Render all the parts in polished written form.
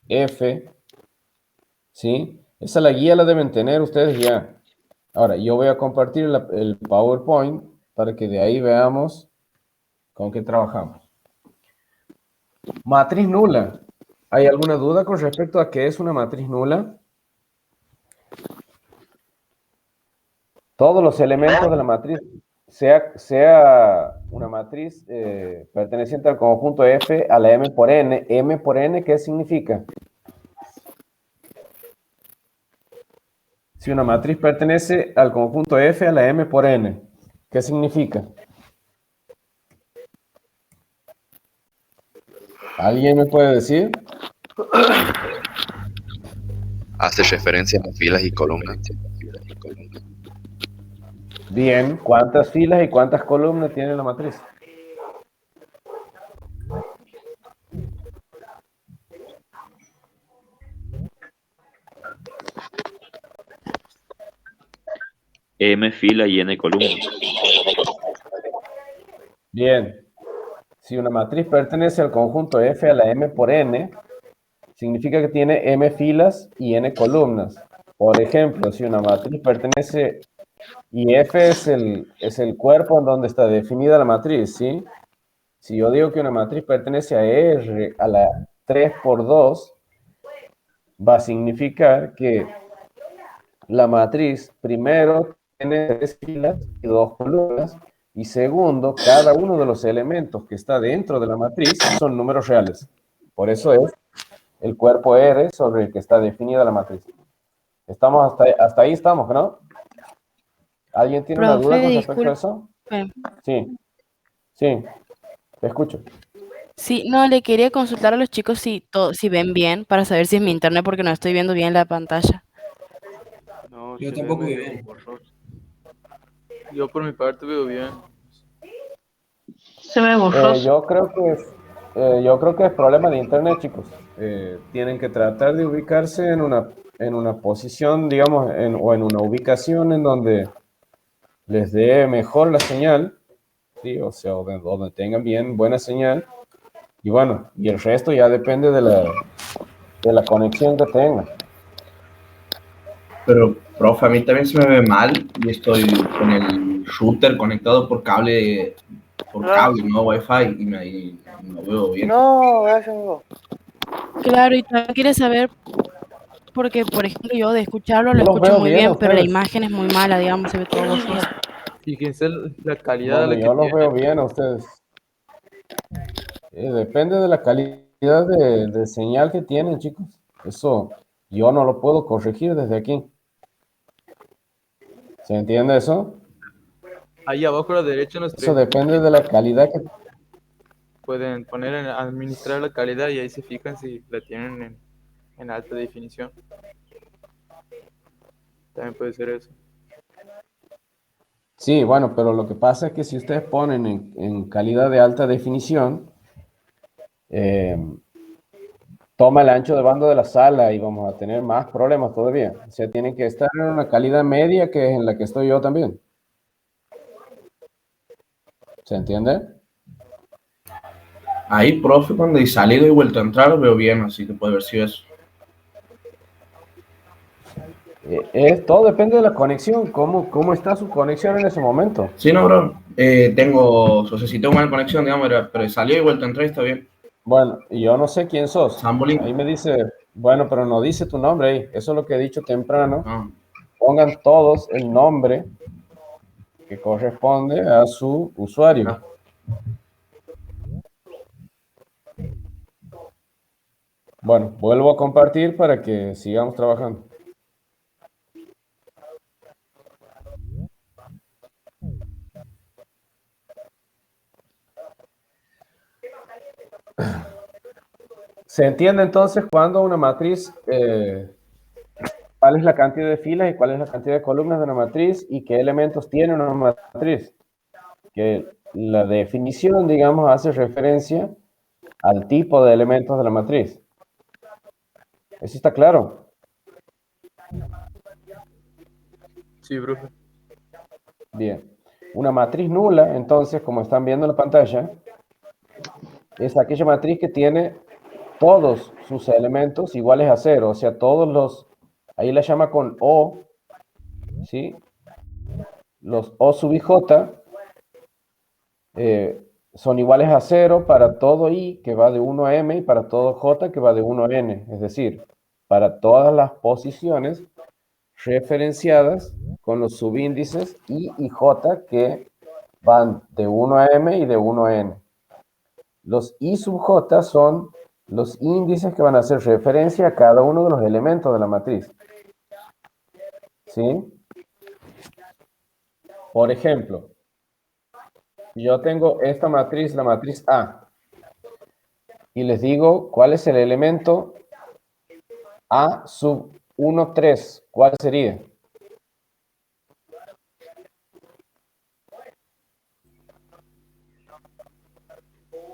F, ¿sí? Esa la guía la deben tener ustedes ya. Ahora, yo voy a compartir el PowerPoint para que de ahí veamos con qué trabajamos. Matriz nula. ¿Hay alguna duda con respecto a qué es una matriz nula? Todos los elementos de la matriz, sea una matriz perteneciente al conjunto F a la M por N, ¿qué significa? Si una matriz pertenece al conjunto F a la M por N, ¿qué significa? ¿Alguien me puede decir? Hace referencia a filas y columnas. Bien, ¿cuántas filas y cuántas columnas tiene la matriz? M fila y N columna. Bien, si una matriz pertenece al conjunto F a la M por N, significa que tiene M filas y N columnas. Por ejemplo, si una matriz pertenece, y F es el cuerpo en donde está definida la matriz, ¿sí? Si yo digo que una matriz pertenece a R a la 3 por 2, va a significar que la matriz primero tiene 3 filas y 2 columnas, y segundo, cada uno de los elementos que está dentro de la matriz son números reales. Por eso es el cuerpo R sobre el que está definida la matriz. Estamos hasta ahí estamos, ¿no? ¿Alguien tiene una duda Profe, con respecto a disculpe. eso? Sí, sí, te escucho. Sí, no, le quería consultar a los chicos si ven bien para saber si es mi internet porque no estoy viendo bien la pantalla. No, Yo se ve tampoco veo medio bien. borroso. Yo por mi parte veo bien. Se ve borroso. Yo creo que es problema de internet, chicos. Tienen que tratar de ubicarse en una posición, digamos, o en una ubicación en donde les dé mejor la señal, ¿sí? O sea, donde tengan bien buena señal. Y bueno, y el resto ya depende de la conexión que tengan. Pero, profe, a mí también se me ve mal y estoy con el router conectado por cable, no Wi-Fi, y no veo bien. No, gracias, amigo. Claro, y también quiere saber porque, por ejemplo, yo de escucharlo lo Yo los escucho veo muy bien a bien, pero la ustedes. imagen es muy mala, digamos, se ve todo borroso. Fíjense la calidad de Bueno, la que yo los tiene. veo bien a ustedes. Depende de la calidad de señal que tienen, chicos. Eso yo no lo puedo corregir desde aquí. ¿Se entiende eso? Ahí abajo a la derecha en los Eso tres depende de la calidad que... pueden poner en administrar la calidad y ahí se fijan si la tienen en alta definición. También puede ser eso. Sí, bueno, pero lo que pasa es que si ustedes ponen en calidad de alta definición, eh, toma el ancho de banda de la sala y vamos a tener más problemas todavía. O sea, tienen que estar en una calidad media que es en la que estoy yo también. ¿Se entiende? Ahí, profe, cuando he salido y vuelto a entrar, veo bien, así que puede haber sido eso. Todo depende de la conexión, cómo está su conexión en ese momento. Sí, no, bro. O sea, si tengo mala conexión, digamos, pero salió y vuelto a entrar y está bien. Bueno, y yo no sé quién sos. Sambolín. Ahí me dice, bueno, pero no dice tu nombre ahí. Eso es lo que he dicho temprano. No. Pongan todos el nombre que corresponde a su usuario. Ah. Bueno, vuelvo a compartir para que sigamos trabajando. ¿Se entiende entonces cuando una matriz, cuál es la cantidad de filas y cuál es la cantidad de columnas de una matriz y qué elementos tiene una matriz? Que la definición, digamos, hace referencia al tipo de elementos de la matriz. ¿Eso está claro? Sí, profe. Bien. Una matriz nula, entonces, como están viendo en la pantalla, es aquella matriz que tiene todos sus elementos iguales a 0, o sea, todos los, ahí la llama con O, ¿sí? Los O sub i j son iguales a 0 para todo i que va de 1 a m y para todo j que va de 1 a n, es decir, para todas las posiciones referenciadas con los subíndices i y j que van de 1 a m y de 1 a n. Los i sub j son los índices que van a hacer referencia a cada uno de los elementos de la matriz. ¿Sí? Por ejemplo, yo tengo esta matriz, la matriz A, y les digo cuál es el elemento A sub 1, 3. ¿Cuál sería?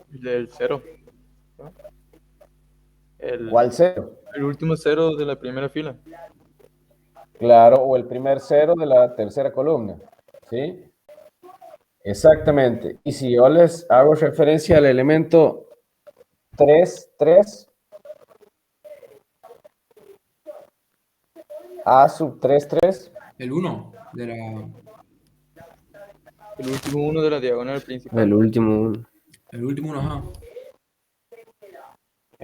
Del 0. ¿Cuál 0? El último 0 de la primera fila. Claro, o el primer 0 de la tercera columna. ¿Sí? Exactamente. Y si yo les hago referencia al elemento 3, 3, A sub 3, 3, El 1 de la... El último 1 de la diagonal principal. El último uno. El último 1, ajá.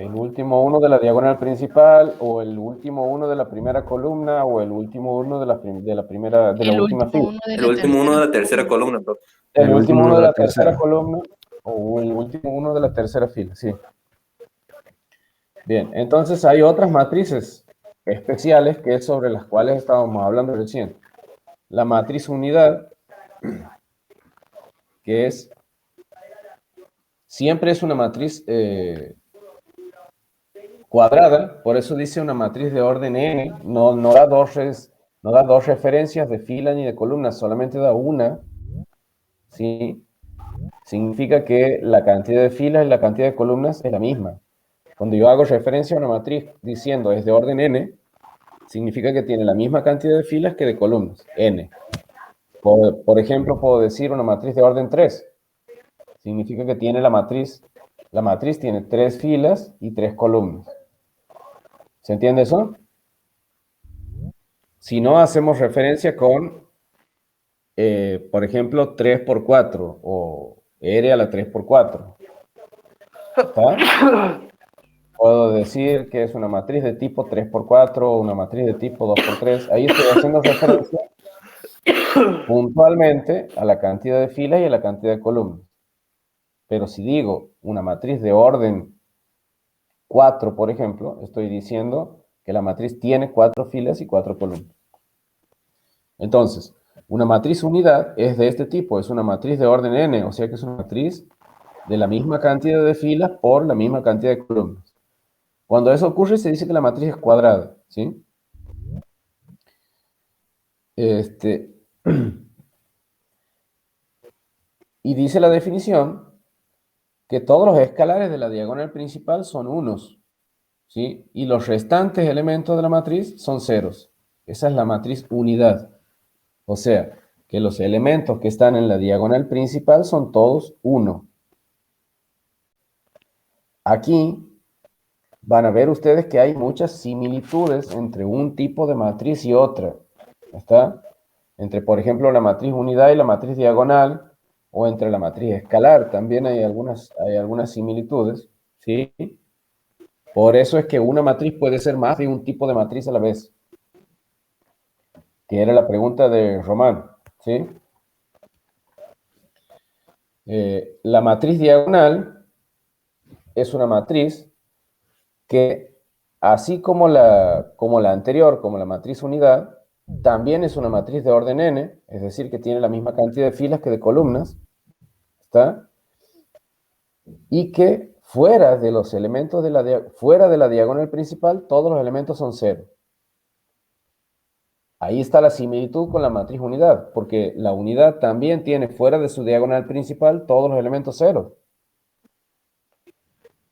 el último 1 de la diagonal principal, o el último 1 de la primera columna, o el último 1 de la primera, de la El última último fila. uno de El la último uno de la tercera. tercera columna, profe. El último 1 de la tercera columna, o el último 1 de la tercera fila, sí. Bien, entonces hay otras matrices especiales que es sobre las cuales estábamos hablando recién. La matriz unidad, que es, siempre es una matriz cuadrada, por eso dice una matriz de orden n, no da dos referencias de fila ni de columna, solamente da una, ¿sí? Significa que la cantidad de filas y la cantidad de columnas es la misma. Cuando yo hago referencia a una matriz diciendo es de orden n, significa que tiene la misma cantidad de filas que de columnas, n. Por ejemplo, puedo decir una matriz de orden 3. Significa que tiene la matriz tiene 3 filas y 3 columnas. ¿Se entiende eso? Si no, hacemos referencia con, por ejemplo, 3 por 4 o R a la 3 por 4. ¿Está? Puedo decir que es una matriz de tipo 3 por 4 o una matriz de tipo 2 por 3. Ahí estoy haciendo referencia puntualmente a la cantidad de filas y a la cantidad de columnas. Pero si digo una matriz de orden 4, por ejemplo, estoy diciendo que la matriz tiene 4 filas y 4 columnas. Entonces, una matriz unidad es de este tipo, es una matriz de orden n, o sea que es una matriz de la misma cantidad de filas por la misma cantidad de columnas. Cuando eso ocurre, se dice que la matriz es cuadrada, ¿sí? Y dice la definición que todos los escalares de la diagonal principal son unos, ¿sí? Y los restantes elementos de la matriz son ceros. Esa es la matriz unidad. O sea, que los elementos que están en la diagonal principal son todos 1. Aquí van a ver ustedes que hay muchas similitudes entre un tipo de matriz y otra. ¿Está? Entre, por ejemplo, la matriz unidad y la matriz diagonal, o entre la matriz escalar, también hay algunas similitudes, ¿sí? Por eso es que una matriz puede ser más de un tipo de matriz a la vez. Que era la pregunta de Román, ¿sí? La matriz diagonal es una matriz que, así como la anterior, como la matriz unidad, también es una matriz de orden n, es decir, que tiene la misma cantidad de filas que de columnas, ¿está? Y que fuera de los elementos fuera de la diagonal principal, todos los elementos son 0. Ahí está la similitud con la matriz unidad, porque la unidad también tiene fuera de su diagonal principal todos los elementos 0.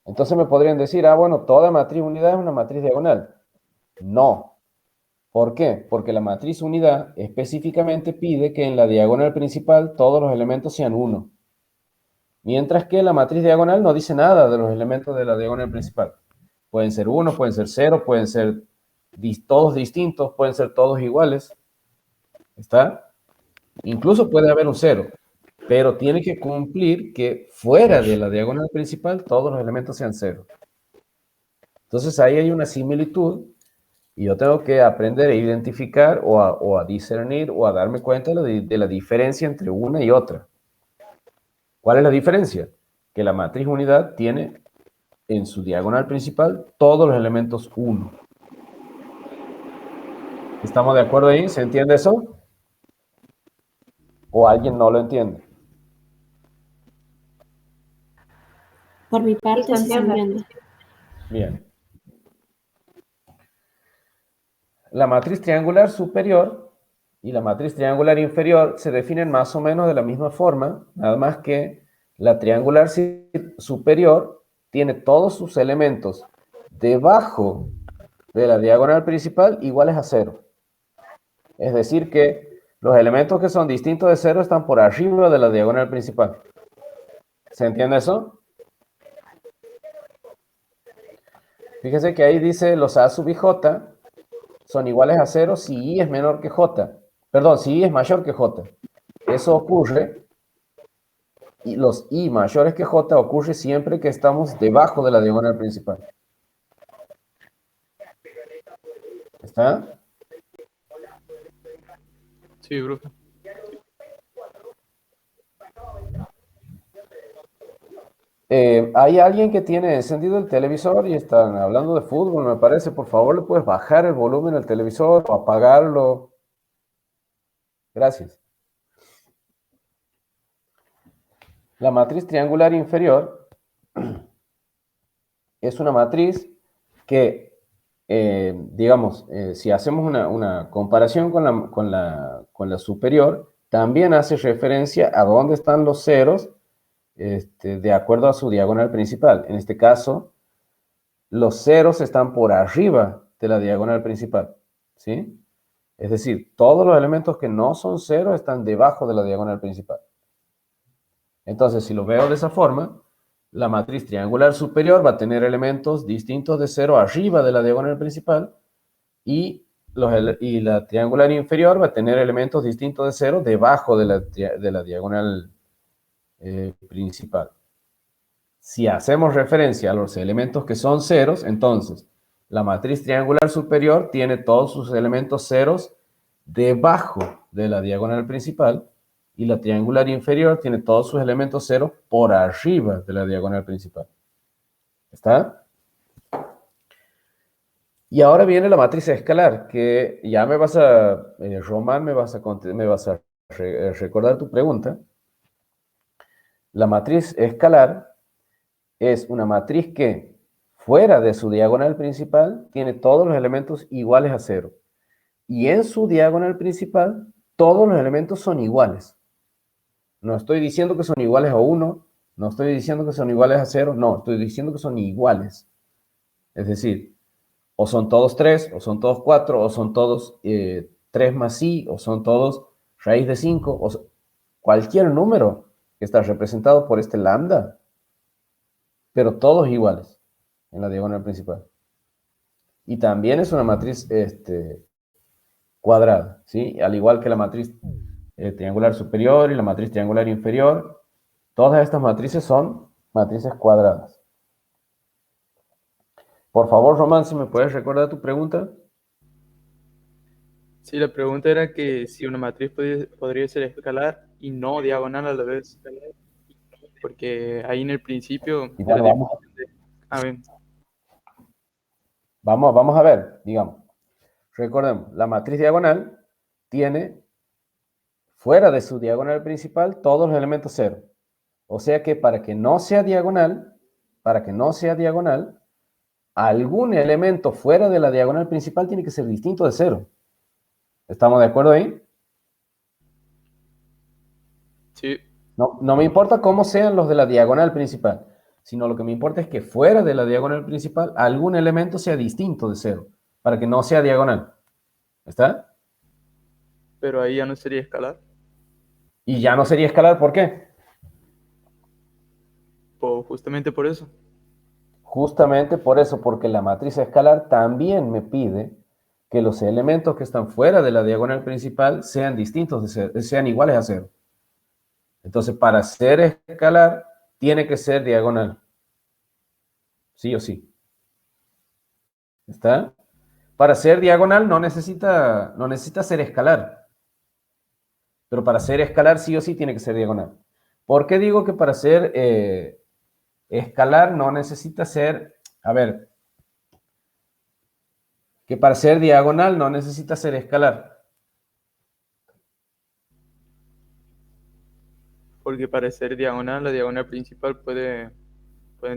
Entonces me podrían decir, bueno, toda matriz unidad es una matriz diagonal. No. ¿Por qué? Porque la matriz unidad específicamente pide que en la diagonal principal todos los elementos sean 1. Mientras que la matriz diagonal no dice nada de los elementos de la diagonal principal. Pueden ser 1, pueden ser 0, pueden ser todos distintos, pueden ser todos iguales. ¿Está? Incluso puede haber un 0, pero tiene que cumplir que fuera de la diagonal principal todos los elementos sean 0. Entonces ahí hay una similitud y yo tengo que aprender a identificar o a discernir o a darme cuenta de la diferencia entre una y otra. ¿Cuál es la diferencia? Que la matriz unidad tiene en su diagonal principal todos los elementos 1. ¿Estamos de acuerdo ahí? ¿Se entiende eso? ¿O alguien no lo entiende? Por mi parte, sí se entiende. Bien. La matriz triangular superior y la matriz triangular inferior se definen más o menos de la misma forma, nada más que la triangular superior tiene todos sus elementos debajo de la diagonal principal iguales a 0. Es decir que los elementos que son distintos de 0 están por arriba de la diagonal principal. ¿Se entiende eso? Fíjese que ahí dice los A sub i j son iguales a 0 si i es menor que j. Perdón, si i es mayor que j. Eso ocurre, y los i mayores que j ocurre siempre que estamos debajo de la diagonal principal. ¿Está? Sí, profe. Hay alguien que tiene encendido el televisor y están hablando de fútbol, me parece. Por favor, ¿le puedes bajar el volumen del televisor o apagarlo? Gracias. La matriz triangular inferior es una matriz que, digamos, si hacemos una comparación con la superior, también hace referencia a dónde están los ceros de acuerdo a su diagonal principal. En este caso, los ceros están por arriba de la diagonal principal, ¿sí? Es decir, todos los elementos que no son ceros están debajo de la diagonal principal. Entonces, si lo veo de esa forma, la matriz triangular superior va a tener elementos distintos de 0 arriba de la diagonal principal y la triangular inferior va a tener elementos distintos de 0 debajo de la diagonal principal. Si hacemos referencia a los elementos que son ceros, entonces la matriz triangular superior tiene todos sus elementos ceros debajo de la diagonal principal y la triangular inferior tiene todos sus elementos ceros por arriba de la diagonal principal. ¿Está? Y ahora viene la matriz escalar, que ya me vas a, Román, me vas a recordar tu pregunta. La matriz escalar es una matriz que, fuera de su diagonal principal, tiene todos los elementos iguales a 0. Y en su diagonal principal, todos los elementos son iguales. No estoy diciendo que son iguales a 1, no estoy diciendo que son iguales a 0, no, estoy diciendo que son iguales. Es decir, o son todos 3, o son todos 4, o son todos 3 más i, o son todos raíz de 5, o cualquier número que está representado por este lambda, pero todos iguales en la diagonal principal. Y también es una matriz cuadrada, ¿sí? Al igual que la matriz triangular superior y la matriz triangular inferior, todas estas matrices son matrices cuadradas. Por favor, Román, si me puedes recordar tu pregunta. Sí, la pregunta era que si una matriz podría ser escalar y no diagonal a la vez. Porque ahí en el principio Y de la bueno, definición de... A ver, vamos a ver, digamos. Recordemos, la matriz diagonal tiene fuera de su diagonal principal todos los elementos 0. O sea que para que no sea diagonal, algún elemento fuera de la diagonal principal tiene que ser distinto de 0. ¿Estamos de acuerdo ahí? sí, No me importa cómo sean los de la diagonal principal, sino lo que me importa es que fuera de la diagonal principal algún elemento sea distinto de 0, para que no sea diagonal. ¿Está? pero ahí ya no sería escalar. Y ya no sería escalar, ¿por qué? Pues justamente por eso. Justamente por eso, porque la matriz escalar también me pide que los elementos que están fuera de la diagonal principal sean distintos de cero, sean iguales a cero. Entonces, para ser escalar, tiene que ser diagonal. Sí o sí. ¿Está? Para ser diagonal no necesita ser escalar. Pero para ser escalar sí o sí tiene que ser diagonal. ¿Por qué digo que para ser escalar no necesita ser, a ver, que para ser diagonal no necesita ser escalar? Porque para ser diagonal, la diagonal principal pueden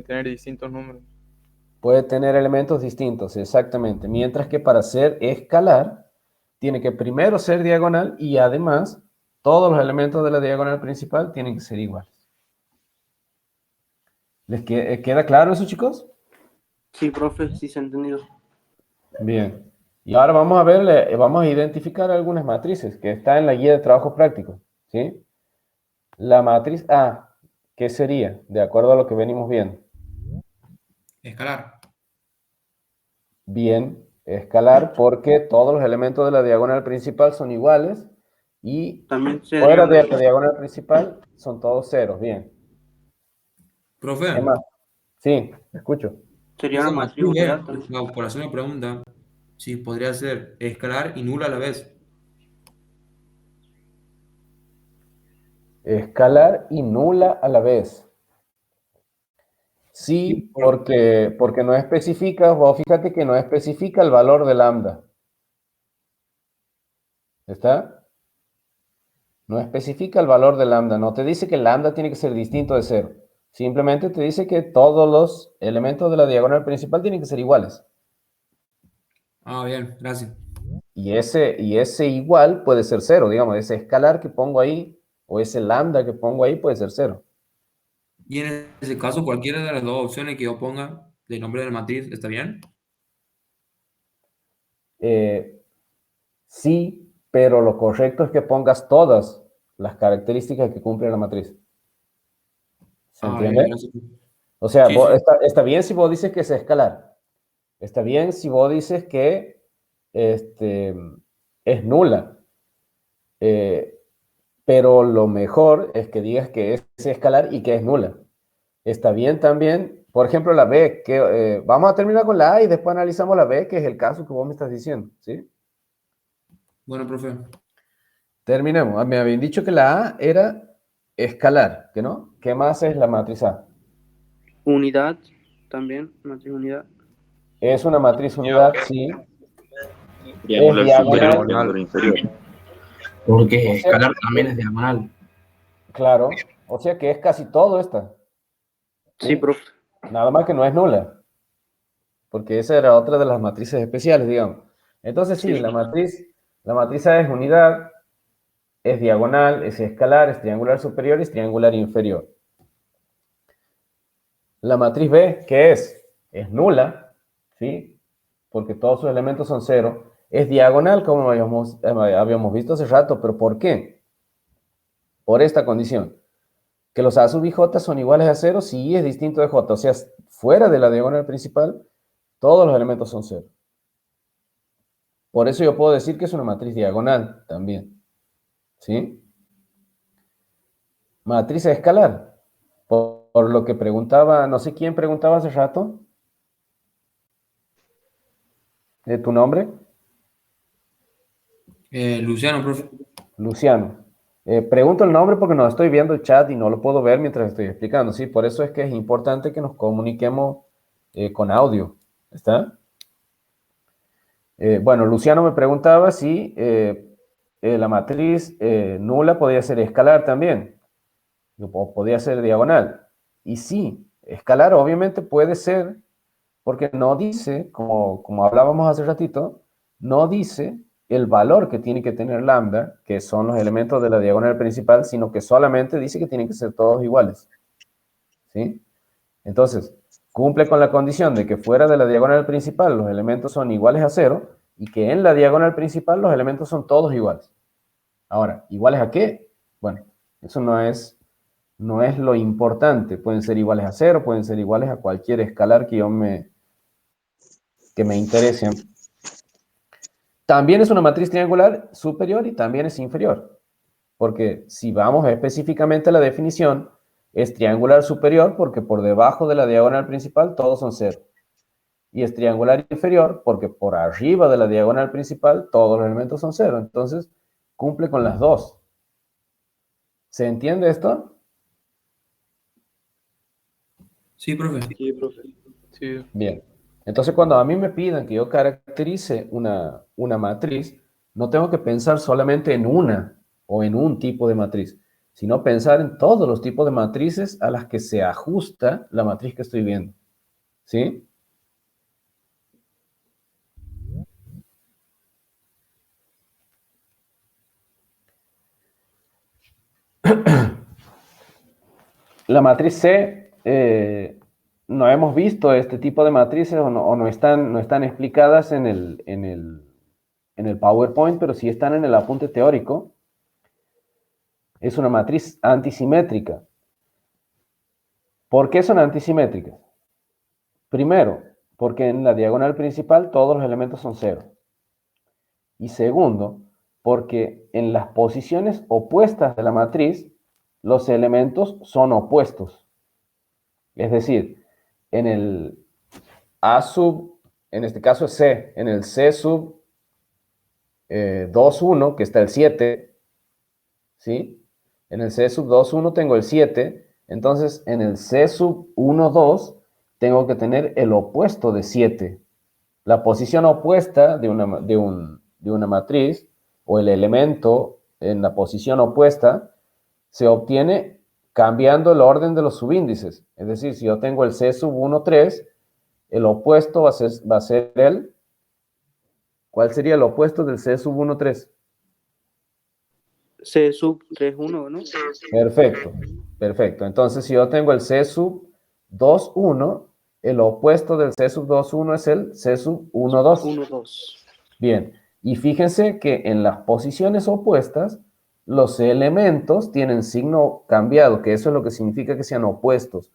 tener distintos números. Puede tener elementos distintos, exactamente. Mientras que para ser escalar, tiene que primero ser diagonal y además todos los elementos de la diagonal principal tienen que ser iguales. ¿Les queda claro eso, chicos? Sí, profe, sí se ha entendido. Bien. Y ahora vamos a ver, vamos a identificar algunas matrices que está en la guía de trabajo práctico, ¿sí? La matriz A, ¿qué sería? De acuerdo a lo que venimos viendo. Escalar. Bien, escalar porque todos los elementos de la diagonal principal son iguales y También fuera de la sería, diagonal principal son todos ceros. Bien. Profe, ¿Qué más? Sí, escucho. sería esa una matriz matriz unidad también. no, por hacer una pregunta, sí, podría ser escalar y nula a la vez. Escalar y nula a la vez. Sí, porque no especifica, o fíjate que no especifica el valor de lambda. ¿Está? No especifica el valor de lambda, no te dice que lambda tiene que ser distinto de cero. Simplemente te dice que todos los elementos de la diagonal principal tienen que ser iguales. Ah, bien, gracias. Y ese igual puede ser cero, digamos, ese escalar que pongo ahí, o ese lambda que pongo ahí puede ser cero. Y en ese caso, cualquiera de las dos opciones que yo ponga de nombre de la matriz, ¿está bien? Sí, pero lo correcto es que pongas todas las características que cumple la matriz. ¿Se Ah, bien, entiende? gracias. O sea, Sí, sí. está bien si vos dices que es escalar. Está bien si vos dices que es nula. Eh, pero lo mejor es que digas que es escalar y que es nula. Está bien también, por ejemplo, la B, que vamos a terminar con la A y después analizamos la B, que es el caso que vos me estás diciendo, ¿sí? Bueno, profe. Terminemos. Me habían dicho que la A era escalar, ¿que no? ¿Qué más es la matriz A? Unidad también, matriz unidad. Es una matriz unidad, sí. Triangular Es superior, diagonal. triangular inferior. Porque O sea, escalar también es diagonal. Claro, o sea que es casi todo esta. Sí, profe. Nada más que no es nula, porque esa era otra de las matrices especiales, digamos. Entonces sí, Sí. la matriz A es unidad, es diagonal, es escalar, es triangular superior y es triangular inferior. La matriz B, ¿qué es? Es nula, ¿sí? Porque todos sus elementos son cero. Es diagonal, como habíamos visto hace rato, pero ¿por qué? Por esta condición. Que los A sub y J son iguales a cero si I es distinto de J. O sea, fuera de la diagonal principal, todos los elementos son cero. Por eso yo puedo decir que es una matriz diagonal también. ¿Sí? Matriz escalar. Por lo que preguntaba, no sé quién preguntaba hace rato. ¿De tu nombre? Luciano, profe. Luciano. Pregunto el nombre porque no estoy viendo el chat y no lo puedo ver mientras estoy explicando, ¿sí? Por eso es que es importante que nos comuniquemos con audio, ¿está? Bueno, Luciano me preguntaba si la matriz nula podía ser escalar también, o podía ser diagonal. Y sí, escalar obviamente puede ser, porque no dice, como hablábamos hace ratito, no dice el valor que tiene que tener lambda, que son los elementos de la diagonal principal, sino que solamente dice que tienen que ser todos iguales. ¿Sí? Entonces, cumple con la condición de que fuera de la diagonal principal los elementos son iguales a cero y que en la diagonal principal los elementos son todos iguales. Ahora, ¿iguales a qué? Bueno, eso no es no es lo importante. Pueden ser iguales a 0, pueden ser iguales a cualquier escalar que me interese. También es una matriz triangular superior y también es inferior. Porque si vamos específicamente a la definición, es triangular superior porque por debajo de la diagonal principal todos son 0. Y es triangular inferior porque por arriba de la diagonal principal todos los elementos son 0. Entonces, cumple con las dos. ¿Se entiende esto? Sí, profe. Sí, profe. Sí. Bien. Entonces, cuando a mí me pidan que yo caracterice una matriz, no tengo que pensar solamente en una o en un tipo de matriz, sino pensar en todos los tipos de matrices a las que se ajusta la matriz que estoy viendo. ¿Sí? La matriz C, no hemos visto este tipo de matrices o no están explicadas en el PowerPoint, pero sí están en el apunte teórico. Es una matriz antisimétrica. ¿Por qué son antisimétricas? Primero, porque en la diagonal principal todos los elementos son 0. Y segundo, porque en las posiciones opuestas de la matriz, los elementos son opuestos. Es decir, en el A sub, en este caso es C, en el C sub 2, 1, que está el 7, ¿sí? En el C sub 2, 1 tengo el 7, entonces en el C sub 1, 2 tengo que tener el opuesto de 7. La posición opuesta de una matriz, o el elemento en la posición opuesta, se obtiene cambiando el orden de los subíndices. Es decir, si yo tengo el C sub 1, 3, el opuesto va a ser el... ¿Cuál sería el opuesto del C sub 1, 3? C sub 3, 1, ¿no? Perfecto, perfecto. Entonces, si yo tengo el C sub 2, 1, el opuesto del C sub 2, 1 es el C sub 1, 2. 1, 2. Bien, y fíjense que en las posiciones opuestas, los elementos tienen signo cambiado, que eso es lo que significa que sean opuestos,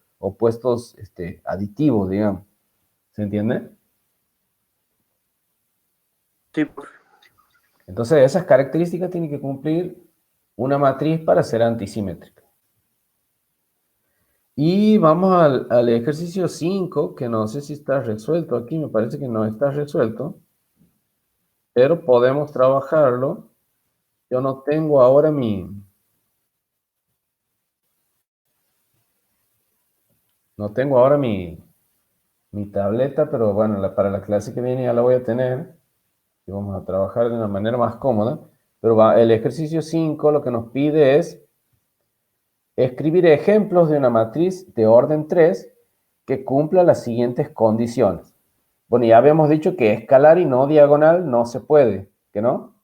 aditivos, digamos. ¿Se entiende? Sí, profe. Entonces, esas características tienen que cumplir una matriz para ser antisimétrica. Y vamos al ejercicio 5, que no sé si está resuelto aquí, me parece que no está resuelto, pero podemos trabajarlo. Yo no tengo ahora mi tableta, pero bueno, para la clase que viene ya la voy a tener. Y vamos a trabajar de una manera más cómoda. Pero el ejercicio 5 lo que nos pide es escribir ejemplos de una matriz de orden 3 que cumpla las siguientes condiciones. Bueno, ya habíamos dicho que escalar y no diagonal no se puede, ¿que no?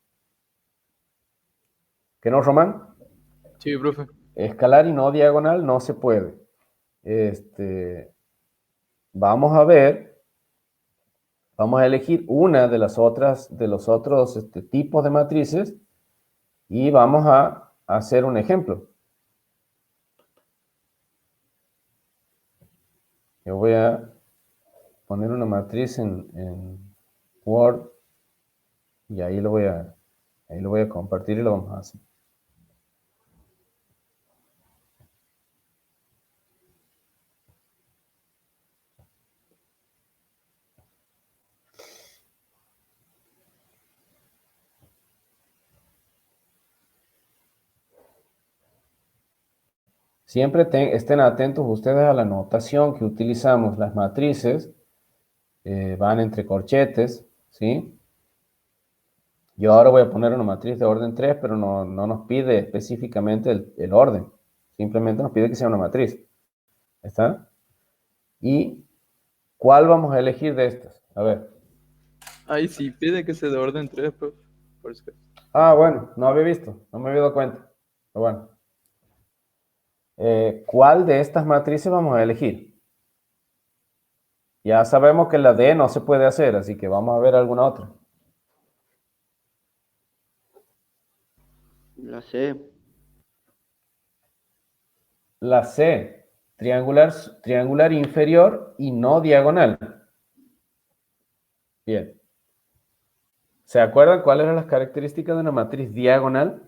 ¿Que no, Román? Sí, profe. Escalar y no diagonal no se puede. Vamos a ver, vamos a elegir una de los otros tipos de matrices y vamos a hacer un ejemplo. Yo voy a poner una matriz en Word y ahí lo voy a compartir y lo vamos a hacer. Siempre estén atentos ustedes a la notación que utilizamos. Las matrices van entre corchetes, ¿sí? Yo ahora voy a poner una matriz de orden 3, pero no nos pide específicamente el orden. Simplemente nos pide que sea una matriz. ¿Está? ¿Y cuál vamos a elegir de estas? A ver. Ay, sí, pide que sea de orden 3, profe. Por eso. Ah, bueno, no había visto, no me había dado cuenta. Pero bueno. ¿Cuál de estas matrices vamos a elegir? Ya sabemos que la D no se puede hacer, así que vamos a ver alguna otra. La C. La C, triangular inferior y no diagonal. Bien. ¿Se acuerdan cuáles eran las características de una matriz diagonal?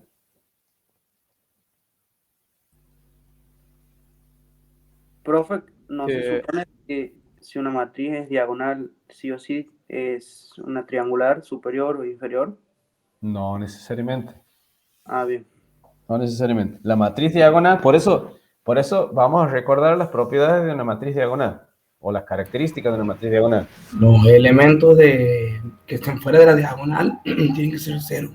Profe, ¿no se Que- supone que si una matriz es diagonal, sí o sí es una triangular superior o inferior? No necesariamente. Ah, bien. No necesariamente. La matriz diagonal, por eso vamos a recordar las propiedades de una matriz diagonal o las características de una matriz diagonal. Los elementos que estén fuera de la diagonal tienen que ser 0.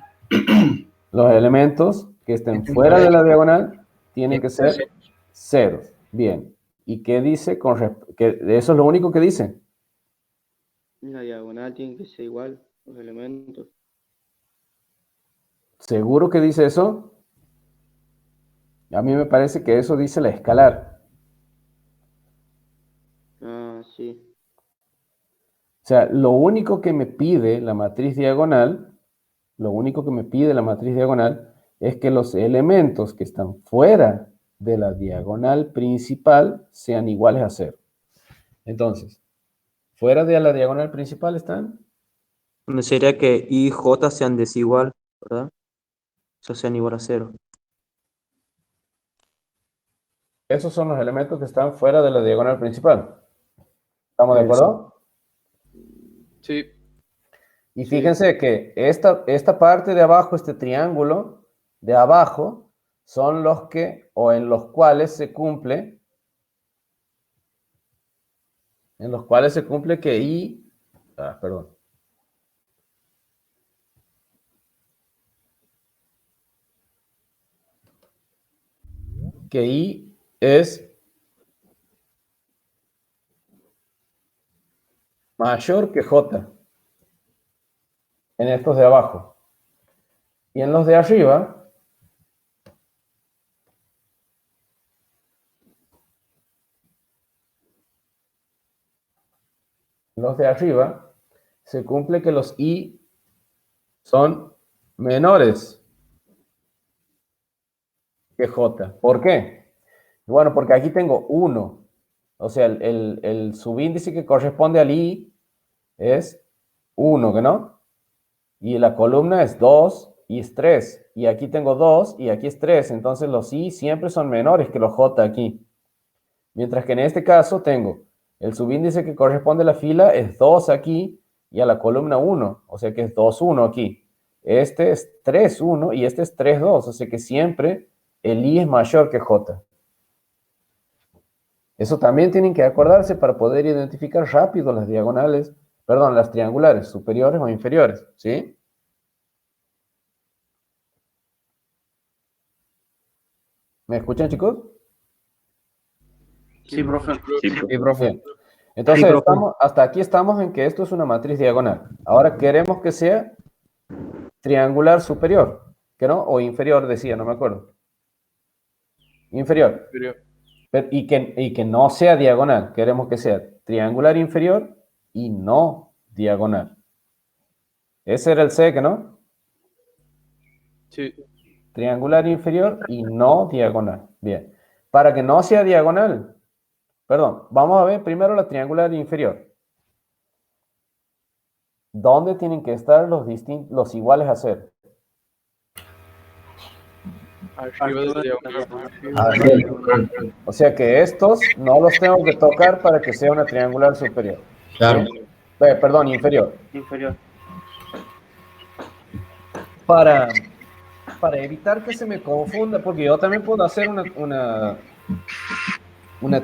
Los elementos que estén fuera de la diagonal tienen que ser ceros. Bien. ¿Y qué dice eso es lo único que dice? La diagonal tiene que ser igual, los elementos. ¿Seguro que dice eso? A mí me parece que eso dice la escalar. Ah, sí. O sea, lo único que me pide la matriz diagonal, es que los elementos que están fuera de la diagonal principal sean iguales a 0. Entonces, fuera de la diagonal principal están Donde sería que I y J sean desigual, ¿verdad? O sea, sean igual a 0. esos son los elementos que están fuera de la diagonal principal. ¿Estamos de acuerdo? Sí. Y fíjense que esta parte de abajo, este triángulo de abajo, son los que, o en los cuales se cumple, que I, que I es mayor que J en estos de abajo. Y en los de arriba, se cumple que los I son menores que J. ¿Por qué? Bueno, porque aquí tengo 1. O sea, el subíndice que corresponde al I es 1, ¿no? Y la columna es 2 y es 3. Y aquí tengo 2 y aquí es 3. Entonces los I siempre son menores que los J aquí. Mientras que en este caso tengo el subíndice que corresponde a la fila es 2 aquí y a la columna 1. O sea que es 2, 1 aquí. Este es 3, 1 y este es 3, 2. O sea que siempre el I es mayor que J. Eso también tienen que acordarse para poder identificar rápido las diagonales, perdón, las triangulares, superiores o inferiores, ¿sí? ¿Me escuchan, chicos? Sí, profe. Sí, profe. Bien. Entonces, hasta aquí estamos en que esto es una matriz diagonal. Ahora queremos que sea triangular superior, ¿que no? O inferior, decía, no me acuerdo. Inferior. Y que no sea diagonal. Queremos que sea triangular inferior y no diagonal. Ese era el C, ¿que no? Sí. Triangular inferior y no diagonal. Bien. Para que no sea diagonal, perdón, vamos a ver primero la triangular inferior. ¿Dónde tienen que estar los iguales a 0? Arriba de la diagonal. O sea que estos no los tengo que tocar para que sea una triangular superior. Claro. ¿Sí? Perdón, inferior. Inferior. Para evitar que se me confunda, porque yo también puedo hacer una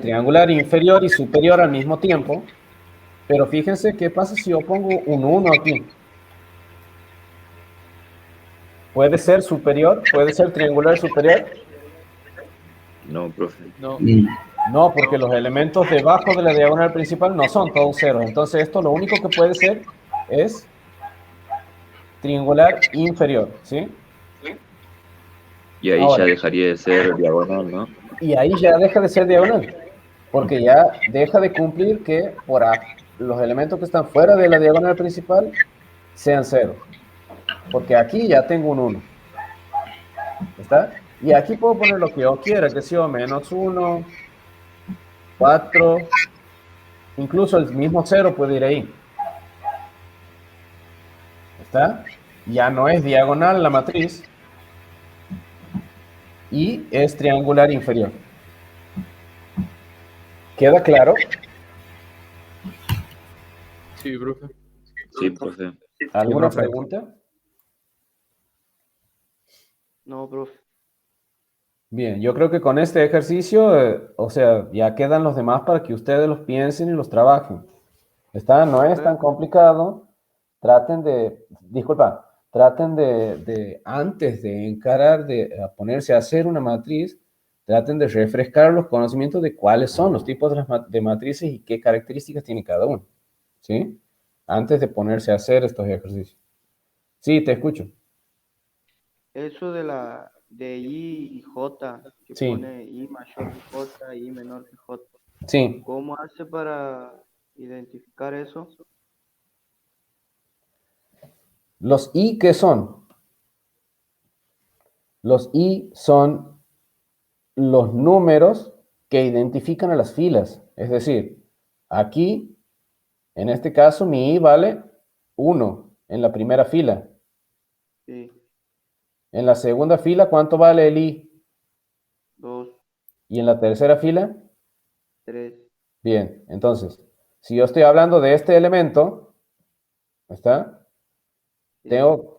triangular inferior y superior al mismo tiempo, pero fíjense qué pasa si yo pongo un 1 aquí. ¿Puede ser superior? ¿Puede ser triangular superior? No, profe. No. No, porque los elementos debajo de la diagonal principal no son todos ceros. Entonces esto lo único que puede ser es triangular inferior, ¿sí? Y ahí Ahora, ya dejaría de ser diagonal, ¿no? y ahí ya deja de ser diagonal, porque ya deja de cumplir que los elementos que están fuera de la diagonal principal sean cero. Porque aquí ya tengo un 1. ¿Está? Y aquí puedo poner lo que yo quiera, que sea menos 1, 4, incluso el mismo 0 puede ir ahí. ¿Está? Ya no es diagonal la matriz y es triangular inferior. ¿Queda claro? Sí, profe. Sí, profe. ¿Alguna profe. pregunta? No, profe. Bien, yo creo que con este ejercicio, o sea, ya quedan los demás para que ustedes los piensen y los trabajen. No es tan complicado. Traten de antes de encarar, a ponerse a hacer una matriz, traten de refrescar los conocimientos de cuáles son los tipos de matrices y qué características tiene cada uno. ¿Sí? Antes de ponerse a hacer estos ejercicios. Sí, te escucho. Eso de I y J, que Sí. pone I mayor que J, I menor que J. Sí. ¿Cómo hace para identificar eso? ¿Los I qué son? Los I son los números que identifican a las filas. Es decir, aquí, en este caso, mi I vale 1 en la primera fila. Sí, En la segunda fila, ¿cuánto vale el I? 2, Y en la tercera fila, 3. bien. Entonces, si yo estoy hablando de este elemento, ¿está? Sí.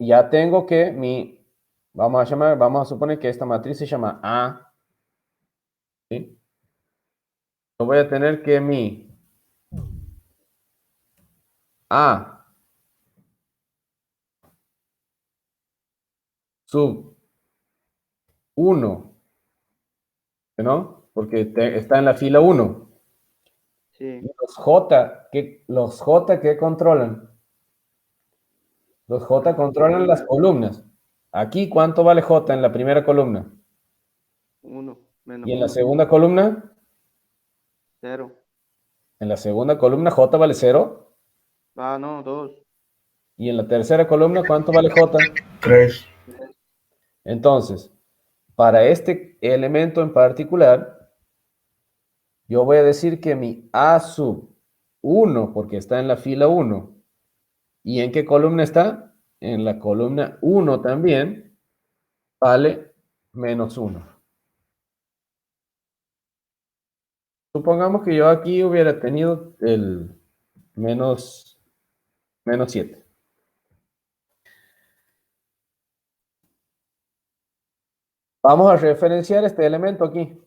Ya tengo que vamos a suponer que esta matriz se llama A. ¿Sí? Yo voy a tener que mi A sub 1, ¿no? Porque está en la fila 1. Sí. Los J ¿qué controlan? Los J controlan las columnas. Aquí, ¿cuánto vale J en la primera columna? 1, menos ¿Y en la 1, segunda columna? 0. En la segunda columna J vale 0. Ah, no, 2. ¿Y en la tercera columna cuánto vale J? 3. Entonces, para este elemento en particular, yo voy a decir que mi A sub 1, porque está en la fila 1. ¿Y en qué columna está? En la columna 1 también, vale menos 1. Supongamos que yo aquí hubiera tenido el menos 7. Vamos a referenciar este elemento aquí.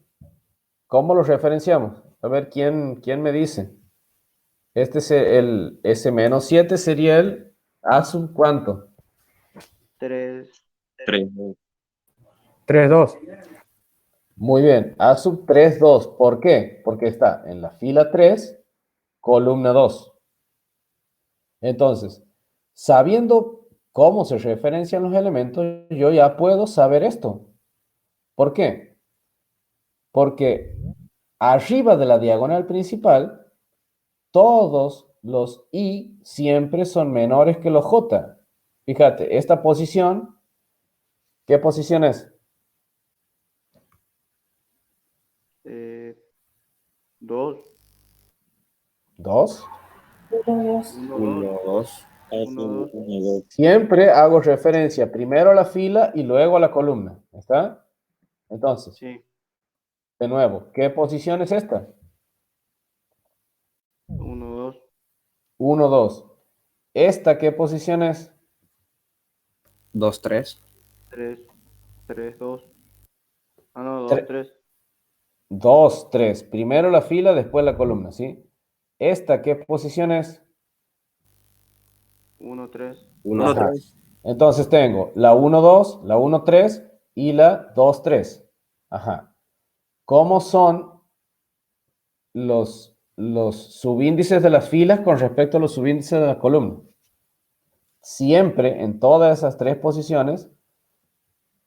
¿Cómo lo referenciamos? A ver, ¿quién me dice? Ese menos 7 sería el A sub ¿cuánto? 3. 3. 3, 2. Muy bien, A sub 3, 2. ¿Por qué? Porque está en la fila 3, columna 2. Entonces, sabiendo cómo se referencian los elementos, yo ya puedo saber esto. ¿Por qué? Porque arriba de la diagonal principal, todos los I siempre son menores que los J. Fíjate, esta posición, ¿qué posición es? 2. 2. 1, 2. 1, 2. Siempre hago referencia primero a la fila y luego a la columna. ¿Está? Entonces, Sí. de nuevo, ¿qué posición es esta? 1, 2. 1, 2. ¿Esta qué posición es? 2, 3. 3, 3, 2. Ah, no, 2, Tre- 3. 2, 3. Primero la fila, después la columna, ¿sí? ¿Esta qué posición es? 1, 3. 1, Ajá. 3. Entonces tengo la 1, 2, la 1, 3 y la 2, 3. Ajá. ¿Cómo son los subíndices de las filas con respecto a los subíndices de la columna? Siempre en todas esas tres posiciones,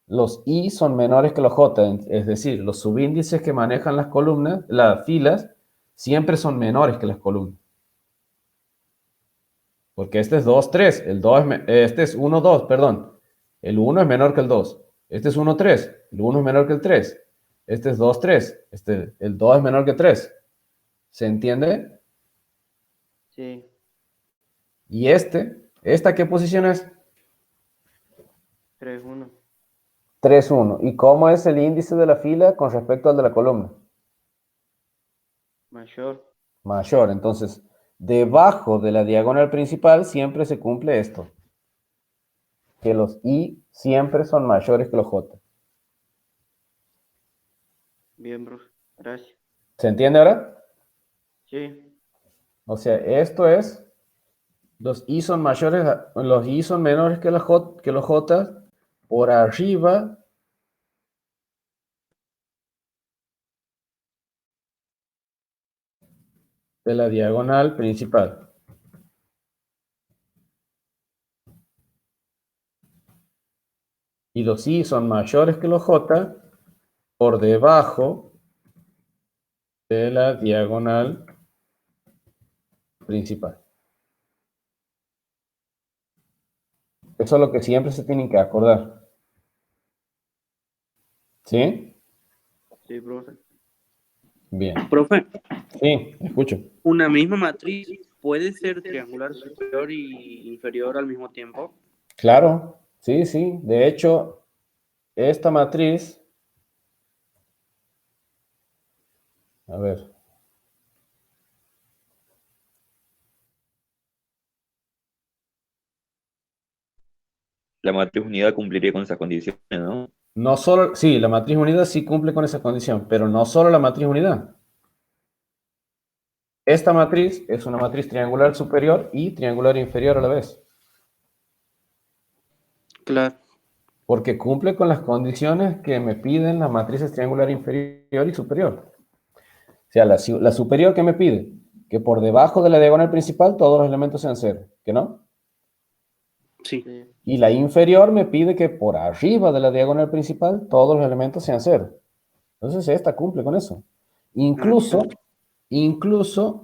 los I son menores que los J, es decir, los subíndices que manejan las columnas, las filas, siempre son menores que las columnas. Porque este es 2, 3, este es 1, 2, perdón. El 1 es menor que el 2, Este es 1, 3. El 1 es menor que el 3. Este es 2, 3. El 2 es menor que 3. ¿Se entiende? Sí. Y ¿esta qué posición es? 3, 1. 3, 1. ¿Y cómo es el índice de la fila con respecto al de la columna? Mayor. Mayor. Entonces, debajo de la diagonal principal siempre se cumple esto. Que los I siempre son mayores que los J. Bien, profe. Gracias. ¿Se entiende ahora? Sí. O sea, esto es, los I son menores que los J por arriba de la diagonal principal. Y los I son mayores que los J por debajo de la diagonal principal. Eso es lo que siempre se tienen que acordar. ¿Sí? Sí, profe. Bien. Profe, Sí, escucho. ¿una misma matriz puede ser triangular superior y inferior al mismo tiempo? Claro, sí, sí. De hecho, esta matriz, a ver, La matriz unida cumpliría con esas condiciones, ¿no? no solo, sí, la matriz unida sí cumple con esa condición, pero no solo la matriz unida. Esta matriz es una matriz triangular superior y triangular inferior a la vez, Claro. porque cumple con las condiciones que me piden las matrices triangular inferior y superior. O sea, la superior, ¿qué me pide? Que por debajo de la diagonal principal todos los elementos sean 0, ¿que no? Sí. Y la inferior me pide que por arriba de la diagonal principal todos los elementos sean 0. Entonces esta cumple con eso. Incluso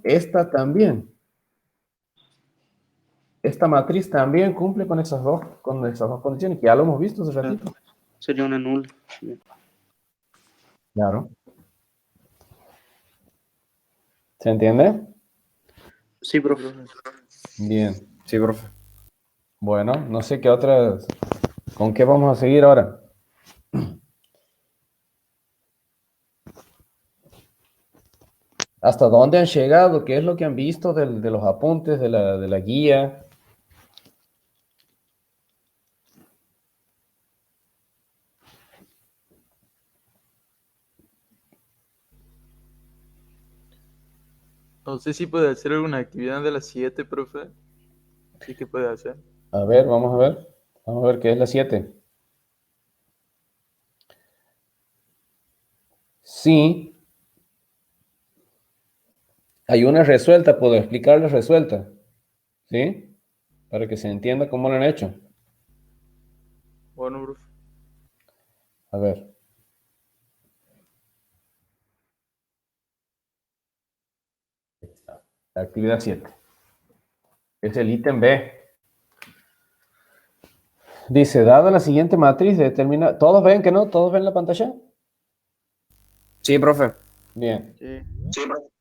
esta también. Esta matriz también cumple con esas dos condiciones, que ya lo hemos visto hace ratito. Sería una nula. Bien. Claro. ¿Se entiende? Sí, profe. Bien. Sí, profe. Bueno, no sé qué otras... ¿Con qué vamos a seguir ahora? ¿Hasta dónde han llegado? ¿Qué es lo que han visto de los apuntes, de la guía? No sé si puede hacer alguna actividad de las 7, profe. Sí que puede hacer. A ver, vamos a ver. Vamos a ver qué es la 7. Sí. Hay una resuelta, puedo explicarla resuelta. ¿Sí? Para que se entienda cómo lo han hecho. Bueno, profe. A ver. La actividad 7. Es el ítem B. Dice, dada la siguiente matriz, determina... ¿Todos ven que no? ¿Todos ven la pantalla? Sí, profe. Bien. Sí.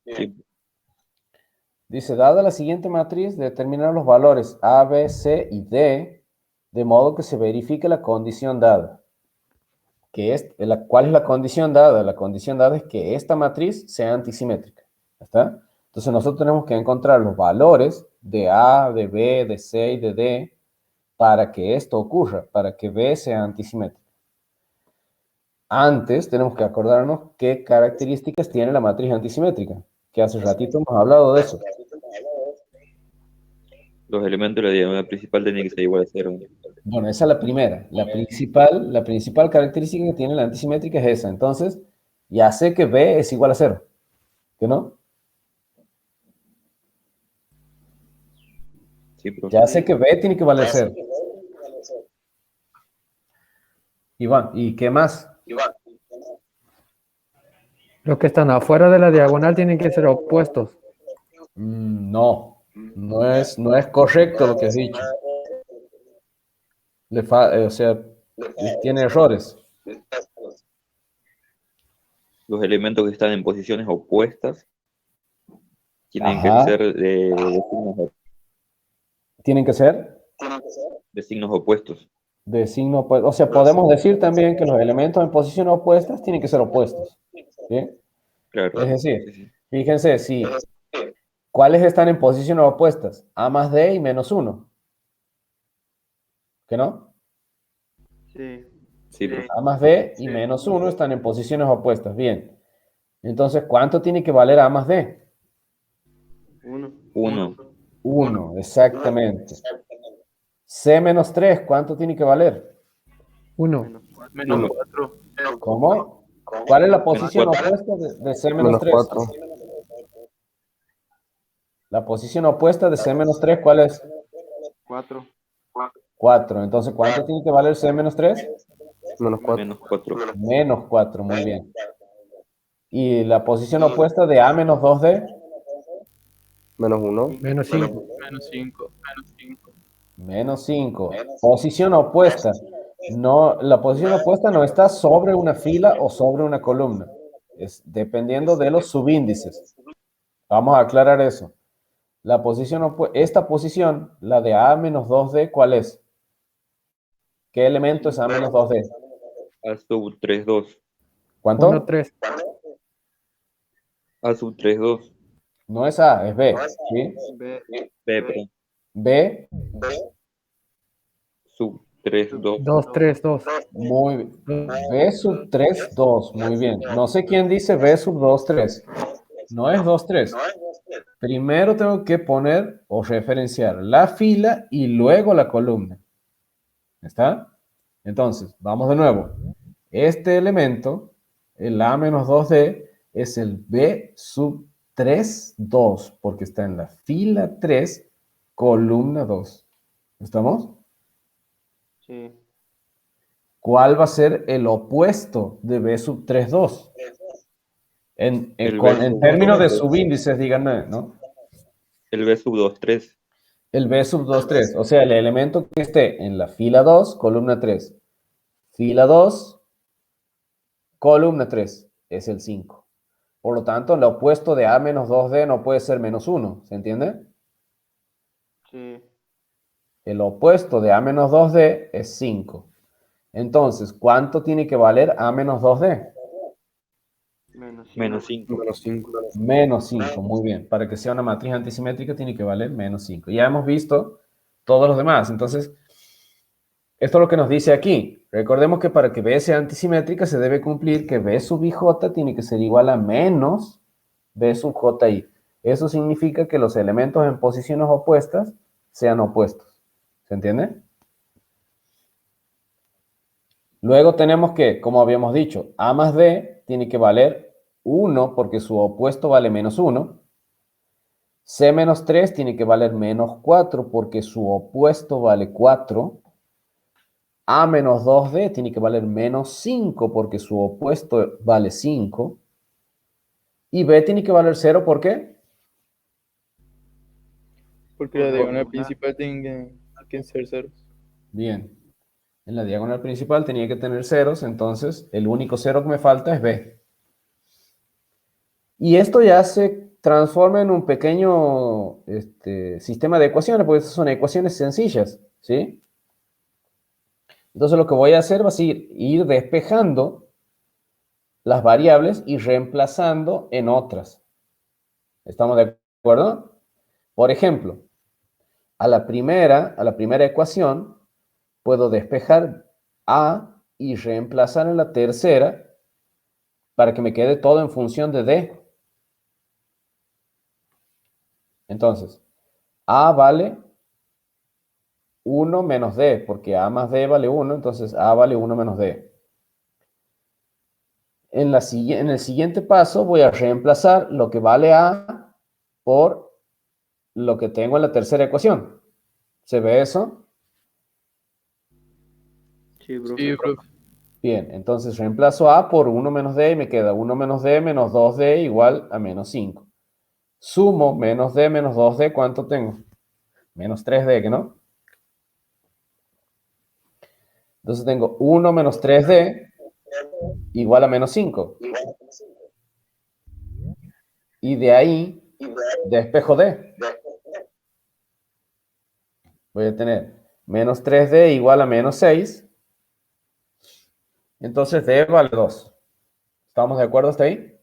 Sí. Dice, dada la siguiente matriz, determinar los valores A, B, C y D, de modo que se verifique la condición dada. ¿Cuál es la condición dada? La condición dada es que esta matriz sea antisimétrica. ¿Está? Entonces nosotros tenemos que encontrar los valores de A, de B, de C y de D para que esto ocurra, para que B sea antisimétrica. Antes tenemos que acordarnos qué características tiene la matriz antisimétrica, que hace ratito hemos hablado de eso. Los elementos de la diagonal principal tienen que ser igual a 0. Bueno, esa es la primera. La principal característica que tiene la antisimétrica es esa. Entonces, ya sé que B es igual a 0. ¿Que no? Sí, profe. Ya sé que B tiene que valer 0. Iván, ¿y qué más? Los que están afuera de la diagonal tienen que ser opuestos. No, no es correcto lo que has dicho. O sea, tiene errores. Los elementos que están en posiciones opuestas tienen que Ajá. ser Tienen que ser de signos opuestos. de signo opuesto. O sea, podemos decir también que los elementos en posiciones opuestas tienen que ser opuestos. ¿Sí? Claro. Es decir, Sí, sí. fíjense, ¿cuáles están en posiciones opuestas? A más D y menos 1. ¿Qué no? Sí. Sí, profe. A más D y menos 1 están en posiciones opuestas. Bien. Entonces, ¿cuánto tiene que valer A más D? 1. 1. 1, exactamente. C menos 3, ¿cuánto tiene que valer? 1. Menos 4. ¿Cómo? ¿Cuál es la posición cuatro. opuesta de C menos Menos 3? 4. La posición opuesta de C menos 3, ¿cuál es? 4. 4. Entonces, ¿cuánto tiene que valer C menos 3? Menos 4. Menos 4. Menos 4, muy bien. ¿Y la posición opuesta de A menos 2D? Menos 1. Menos 5. Menos 5. Menos 5. Menos 5. Posición opuesta. No, la posición opuesta no está sobre una fila o sobre una columna. Es dependiendo de los subíndices. Vamos a aclarar eso. La posición esta posición, la de A menos 2D, ¿cuál es? ¿Qué elemento es A menos 2D? A sub 3, 2. ¿Cuánto? 1, 3. A sub 3, 2. No es A, es B. ¿Sí? B. B, perdón. B, Sub 3, 2. 2, 3, 2. muy bien. B sub 3, 2, muy bien. No sé quién dice B sub 2, 3. No es 2, 3. Primero tengo que poner o referenciar la fila y luego la columna. ¿Está? Entonces, vamos de nuevo. Este elemento, el A menos 2D, es el B sub 3, 2, porque está en la fila 3, columna 2. ¿Estamos? Sí. ¿Cuál va a ser el opuesto de B sub 3, 2? En términos de subíndices, díganme, ¿no? El B sub 2, 3. El B sub 2, 3. O sea, el elemento que esté en la fila 2, columna 3. Fila 2, columna 3. Es el 5. Por lo tanto, el opuesto de A menos 2D no puede ser menos 1. ¿Se entiende? Sí. El opuesto de A menos 2D es 5. Entonces, ¿cuánto tiene que valer A menos 2D? Menos 5. Menos 5. Menos 5, muy bien. Para que sea una matriz antisimétrica tiene que valer menos 5. Ya hemos visto todos los demás. Entonces, esto es lo que nos dice aquí. Recordemos que para que B sea antisimétrica se debe cumplir que B sub IJ tiene que ser igual a menos B sub JI. Eso significa que los elementos en posiciones opuestas sean opuestos. ¿Se entiende? Luego tenemos que, como habíamos dicho, A más D tiene que valer 1 porque su opuesto vale menos 1. C menos 3 tiene que valer menos 4 porque su opuesto vale 4. A menos 2D tiene que valer menos 5 porque su opuesto vale 5. Y B tiene que valer 0, ¿por qué? Porque la diagonal principal tiene que ser ceros. Bien. En la diagonal principal tenía que tener ceros, entonces el único cero que me falta es B. Y esto ya se transforma en un pequeño sistema de ecuaciones, porque estas son ecuaciones sencillas, ¿sí? Entonces lo que voy a hacer va a ser ir despejando las variables y reemplazando en otras. ¿Estamos de acuerdo? Por ejemplo, a la primera ecuación puedo despejar A y reemplazar en la tercera para que me quede todo en función de D. Entonces, A vale 1 menos D, porque A más D vale 1, entonces A vale 1 menos D. En el siguiente paso voy a reemplazar lo que vale A por lo que tengo en la tercera ecuación. ¿Se ve eso? Sí, profe. Sí, profe. Bien, entonces reemplazo A por 1 menos D y me queda 1 menos D menos 2D igual a menos 5. Sumo menos D menos 2D, ¿cuánto tengo? Menos 3D, ¿que no? Entonces tengo 1 menos 3D igual a menos 5. Y de ahí despejo D. Voy a tener menos 3D igual a menos 6. Entonces D vale 2. ¿Estamos de acuerdo hasta ahí?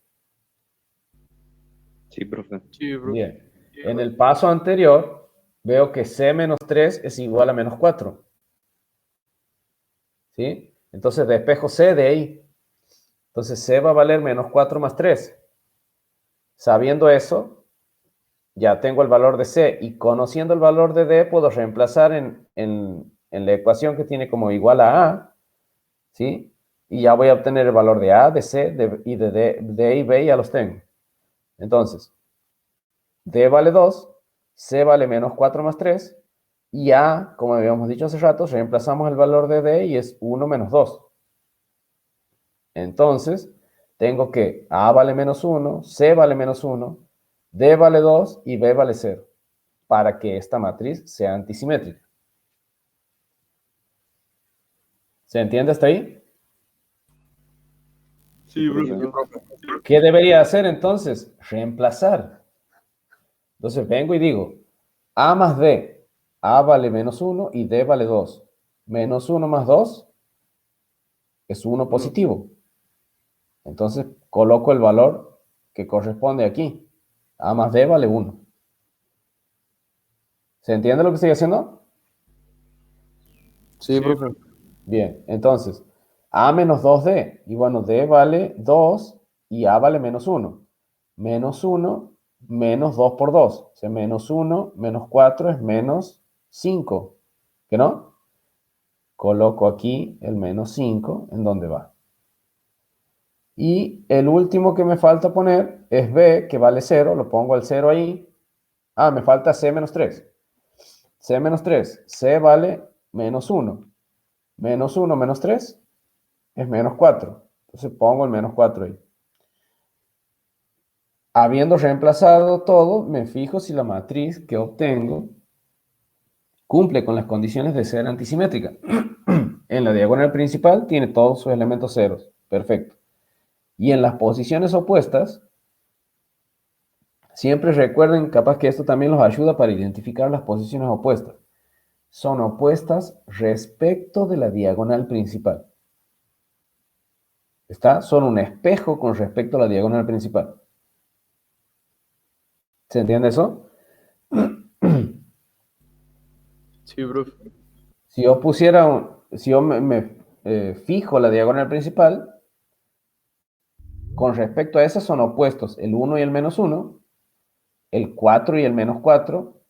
Sí, profe. Sí, profe. Bien. En el paso anterior, veo que C menos 3 es igual a menos 4. ¿Sí? Entonces despejo C de ahí. Entonces C va a valer menos 4 más 3. Sabiendo eso, ya tengo el valor de C. Y conociendo el valor de D, puedo reemplazar en la ecuación que tiene como igual a A. ¿Sí? Y ya voy a obtener el valor de A, de C y de D y B, ya los tengo. Entonces, D vale 2, C vale menos 4 más 3, y A, como habíamos dicho hace rato, reemplazamos el valor de D y es 1 menos 2. Entonces, tengo que A vale menos 1, C vale menos 1, D vale 2 y B vale 0, para que esta matriz sea antisimétrica. ¿Se entiende hasta ahí? Sí, profe. ¿Qué debería hacer entonces? Reemplazar. Entonces vengo y digo, A más D, A vale menos 1 y D vale 2. Menos 1 más 2 es 1 positivo. Entonces coloco el valor que corresponde aquí. A más D vale 1. ¿Se entiende lo que estoy haciendo? Sí, profe. Bien, entonces, A menos 2D. Y bueno, D vale 2 y A vale menos 1. Menos 1 menos 2 por 2. O sea, menos 1 menos 4 es menos 5. ¿Que no? Coloco aquí el menos 5 en donde va. Y el último que me falta poner es B, que vale 0. Lo pongo el 0 ahí. Ah, me falta C menos 3. C menos 3. C vale menos 1. Menos 1 menos 3 es menos 4. Entonces pongo el menos 4 ahí. Habiendo reemplazado todo, me fijo si la matriz que obtengo cumple con las condiciones de ser antisimétrica. En la diagonal principal tiene todos sus elementos ceros. Perfecto. Y en las posiciones opuestas, siempre recuerden, capaz que esto también los ayuda para identificar las posiciones opuestas. Son opuestas respecto de la diagonal principal. ¿Está? Son un espejo con respecto a la diagonal principal. ¿Se entiende eso? Sí, profe. Si yo pusiera, si yo fijo la diagonal principal, con respecto a esas son opuestos el 1 y el menos 1, el 4 y el menos 4,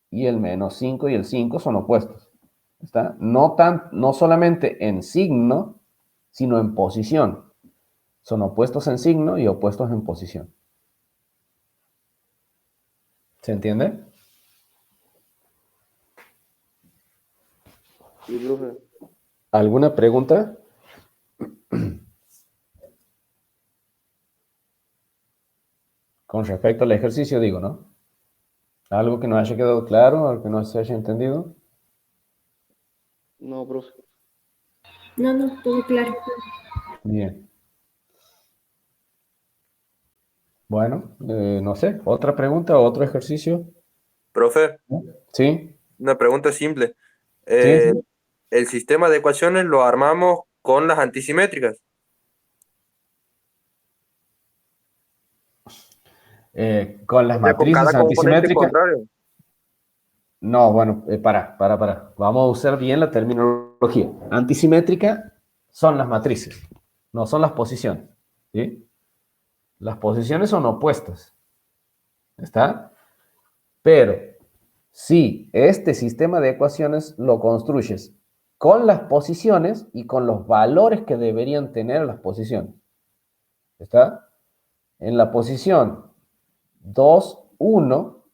y el menos 5 y el 5 son opuestos. ¿Está? No solamente en signo, sino en posición. Son opuestos en signo y opuestos en posición. ¿Se entiende? Sí, profe. ¿Alguna pregunta? Con respecto al ejercicio, digo, ¿no? ¿Algo que no haya quedado claro, algo que no se haya entendido? No, profe. No, todo claro. Bien. Bueno, no sé, ¿otra pregunta o otro ejercicio? Profe, ¿Sí? una pregunta simple. Sí, Eh, sí. ¿El sistema de ecuaciones lo armamos con las antisimétricas? Con las O sea, con cada matrices componente antisimétricas. contrario. No, bueno, para. Vamos a usar bien la terminología. Antisimétrica son las matrices, no son las posiciones. ¿Sí? Las posiciones son opuestas. ¿Está? Pero si este sistema de ecuaciones lo construyes con las posiciones y con los valores que deberían tener las posiciones. ¿Está? En la posición 2, 1,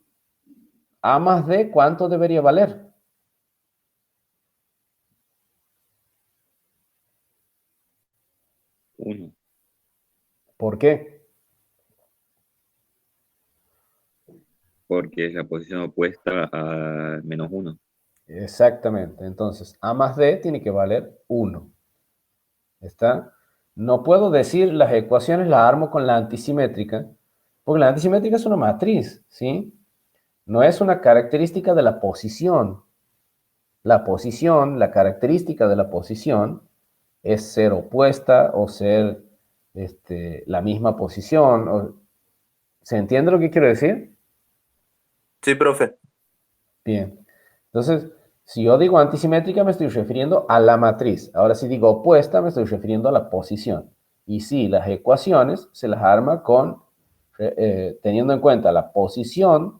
A más D, ¿cuánto debería valer? Uno. ¿Por qué? Porque es la posición opuesta a menos 1. Exactamente. Entonces, A más D tiene que valer 1. ¿Está? No puedo decir las ecuaciones las armo con la antisimétrica, porque la antisimétrica es una matriz, ¿sí? No es una característica de la posición. La posición, la característica de la posición es ser opuesta o ser la misma posición. ¿Se entiende lo que quiero decir? Sí, profe. Bien. Entonces, si yo digo antisimétrica, me estoy refiriendo a la matriz. Ahora, si digo opuesta, me estoy refiriendo a la posición. Y sí, las ecuaciones se las arma con, teniendo en cuenta la posición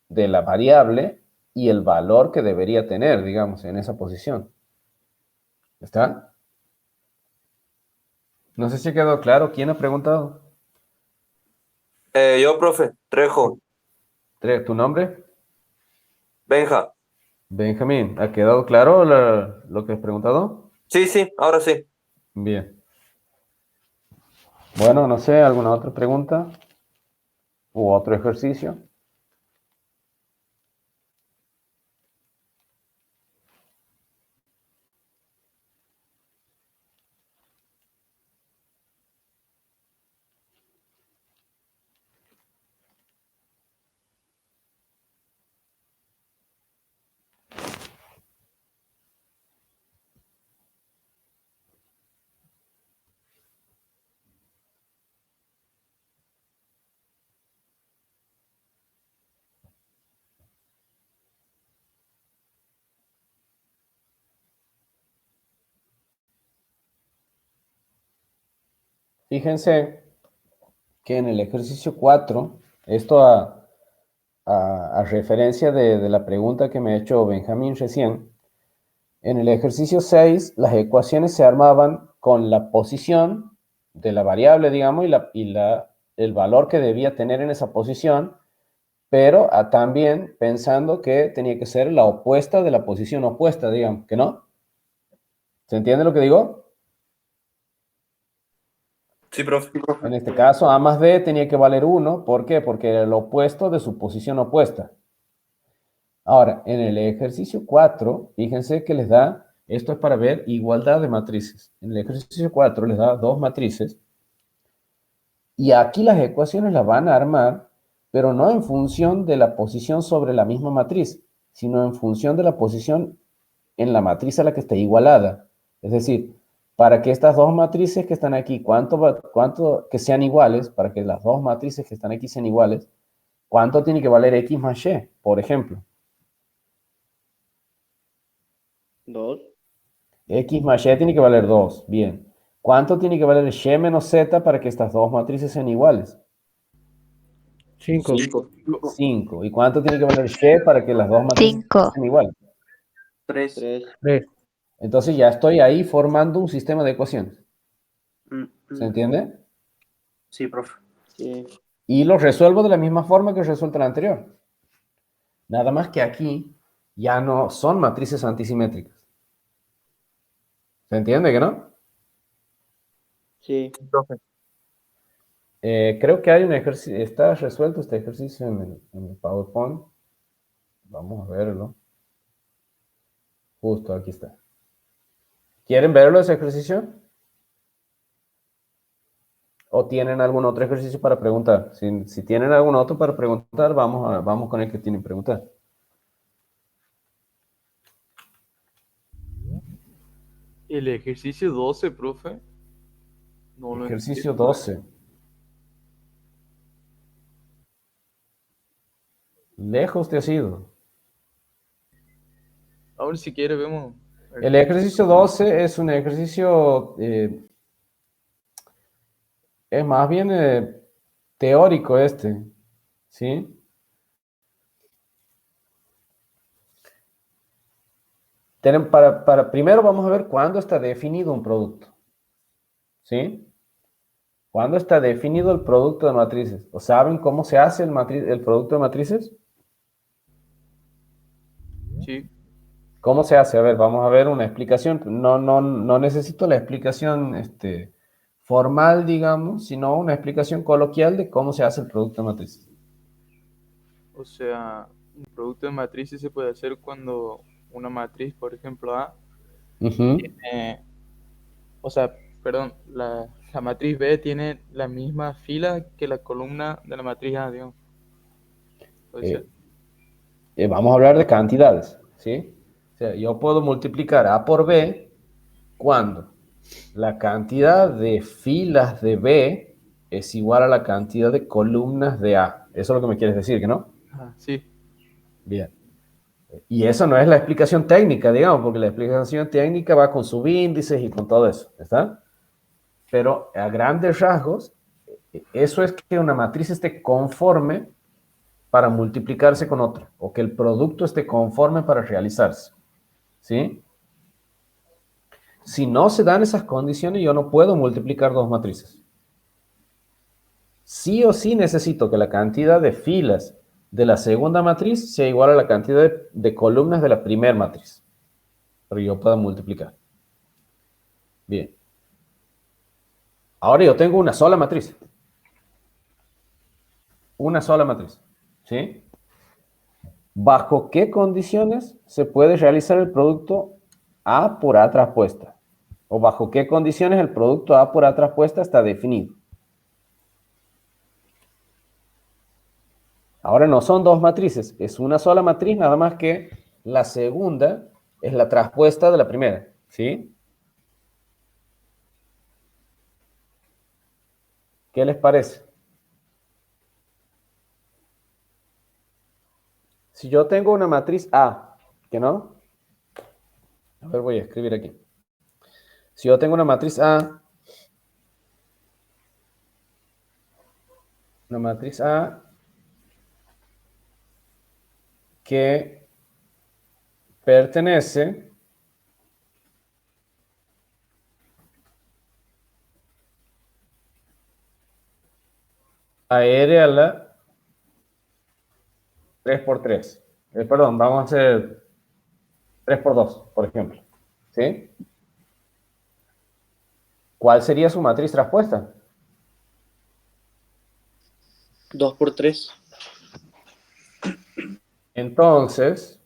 de la variable y el valor que debería tener, digamos, en esa posición. ¿Está? No sé si ha quedado claro. ¿Quién ha preguntado? Yo, profe, Trejo, ¿Tu nombre? Benja. Benjamín. ¿Ha quedado claro lo que has preguntado? Sí, sí, ahora sí. Bien. Bueno, no sé, ¿alguna otra pregunta? ¿U otro ejercicio? Fíjense que en el ejercicio 4, esto a referencia de la pregunta que me ha hecho Benjamín recién, en el ejercicio 6 las ecuaciones se armaban con la posición de la variable, digamos, el valor que debía tener en esa posición, pero también pensando que tenía que ser la opuesta de la posición opuesta, digamos, ¿que no? ¿Se entiende lo que digo? Sí, profe. En este caso, A más D tenía que valer 1. ¿Por qué? Porque era el opuesto de su posición opuesta. Ahora, en el ejercicio 4, fíjense que les da, esto es para ver igualdad de matrices. En el ejercicio 4 les da dos matrices. Y aquí las ecuaciones las van a armar, pero no en función de la posición sobre la misma matriz, sino en función de la posición en la matriz a la que esté igualada. Es decir, para que estas dos matrices que están aquí, cuánto que sean iguales, para que las dos matrices que están aquí sean iguales, ¿cuánto tiene que valer X más Y, por ejemplo? 2. X más Y tiene que valer 2. Bien. ¿Cuánto tiene que valer Y menos Z para que estas dos matrices sean iguales? 5. 5. ¿Y cuánto tiene que valer Y para que las dos matrices sean iguales? 3. 3. Entonces ya estoy ahí formando un sistema de ecuaciones. ¿Se entiende? Sí, profe. Sí. Y lo resuelvo de la misma forma que resuelto la anterior. Nada más que aquí ya no son matrices antisimétricas. ¿Se entiende que no? Sí. Profe. Creo que hay un ejercicio, está resuelto este ejercicio en el PowerPoint. Vamos a verlo. Justo aquí está. ¿Quieren verlo ese ejercicio? ¿O tienen algún otro ejercicio para preguntar? Si tienen algún otro para preguntar, vamos con el que tienen que preguntar. El ejercicio 12, profe. No lo Ejercicio entiendo. 12. Lejos te has ido. Ahora si quiere vemos. El ejercicio 12 es un ejercicio, es más bien teórico este, ¿sí? Primero vamos a ver cuándo está definido un producto, ¿sí? ¿Cuándo está definido el producto de matrices? ¿O saben cómo se hace el producto de matrices? Sí. ¿Cómo se hace? A ver, vamos a ver una explicación. No necesito la explicación formal, digamos, sino una explicación coloquial de cómo se hace el producto de matrices. O sea, un producto de matrices se puede hacer cuando una matriz, por ejemplo, A, Ujú. tiene, o sea, perdón, la matriz B tiene la misma fila que la columna de la matriz A, digamos. Puede ser. Vamos a hablar de cantidades, ¿sí? O sea, yo puedo multiplicar A por B cuando la cantidad de filas de B es igual a la cantidad de columnas de A. Eso es lo que me quieres decir, ¿que no? Ajá, sí. Bien. Y eso no es la explicación técnica, digamos, porque la explicación técnica va con subíndices y con todo eso, ¿está? Pero a grandes rasgos, eso es que una matriz esté conforme para multiplicarse con otra, o que el producto esté conforme para realizarse, ¿sí? Si no se dan esas condiciones, yo no puedo multiplicar dos matrices. Sí o sí necesito que la cantidad de filas de la segunda matriz sea igual a la cantidad de columnas de la primera matriz, para que yo pueda multiplicar. Bien. Ahora yo tengo una sola matriz. Una sola matriz, ¿sí? ¿Bajo qué condiciones se puede realizar el producto A por A traspuesta? ¿O bajo qué condiciones el producto A por A traspuesta está definido? Ahora no son dos matrices, es una sola matriz, nada más que la segunda es la traspuesta de la primera, ¿sí? ¿Qué les parece? Si yo tengo una matriz A, ¿que no? A ver, voy a escribir aquí. Si yo tengo una matriz A, que pertenece a R a la 3 por 3. Perdón, vamos a hacer 3 por 2, por ejemplo. ¿Sí? ¿Cuál sería su matriz traspuesta? 2 por 3. Entonces,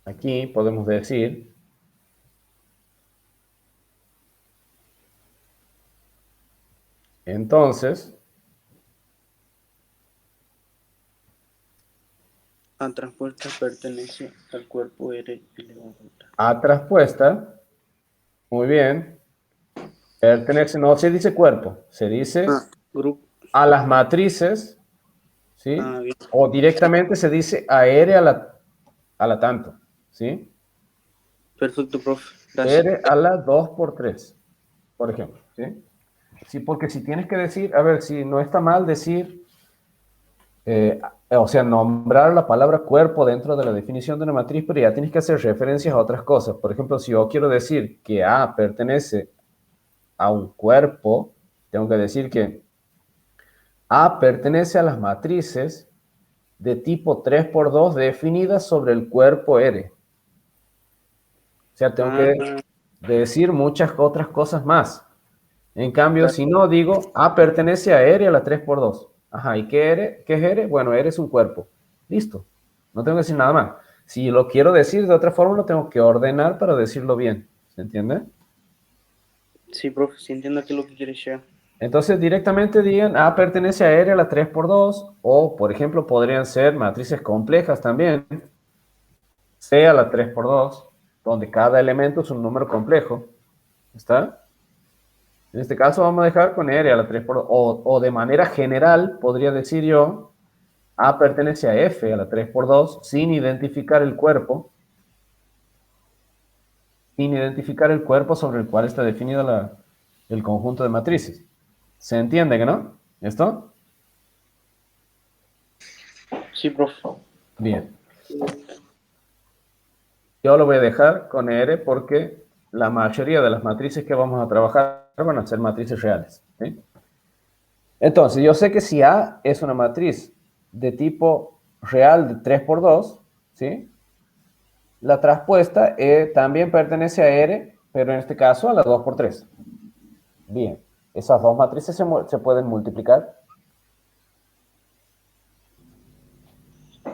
aquí podemos decir A traspuesta pertenece al cuerpo R elevado a otra. A traspuesta, muy bien, pertenece, no se dice cuerpo, se dice Grupo. a las matrices, ¿sí? Bien. O directamente se dice a R a la tanto, ¿sí? Perfecto, profe. Gracias. R a la 2 por 3, por ejemplo, ¿sí? Sí, porque si tienes que decir, a ver, si no está mal decir, o sea, nombrar la palabra cuerpo dentro de la definición de una matriz, pero ya tienes que hacer referencias a otras cosas. Por ejemplo, si yo quiero decir que A pertenece a un cuerpo, tengo que decir que A pertenece a las matrices de tipo 3 por 2 definidas sobre el cuerpo R. O sea, tengo que decir muchas otras cosas más. En cambio, si no digo, A pertenece a R a la 3 por 2. Ajá, ¿y qué es R? Bueno, R es un cuerpo. Listo. No tengo que decir nada más. Si lo quiero decir de otra forma, lo tengo que ordenar para decirlo bien. ¿Se entiende? Sí, profe, sí entiendo qué es lo que quiere llegar. Entonces, directamente digan, A pertenece a R a la 3 por 2. O, por ejemplo, podrían ser matrices complejas también. C a la 3 por 2, donde cada elemento es un número complejo. ¿Está? En este caso vamos a dejar con R a la 3 por 2. O de manera general, podría decir yo, A pertenece a F a la 3 por 2, sin identificar el cuerpo. Sin identificar el cuerpo sobre el cual está definido el conjunto de matrices. ¿Se entiende que no? ¿Esto? Sí, profe. Bien. Yo lo voy a dejar con R porque la mayoría de las matrices que vamos a trabajar van a ser matrices reales. ¿Sí? Entonces, yo sé que si A es una matriz de tipo real de 3 por 2, ¿sí? La traspuesta también pertenece a R, pero en este caso a la 2 por 3. Bien, esas dos matrices se pueden multiplicar.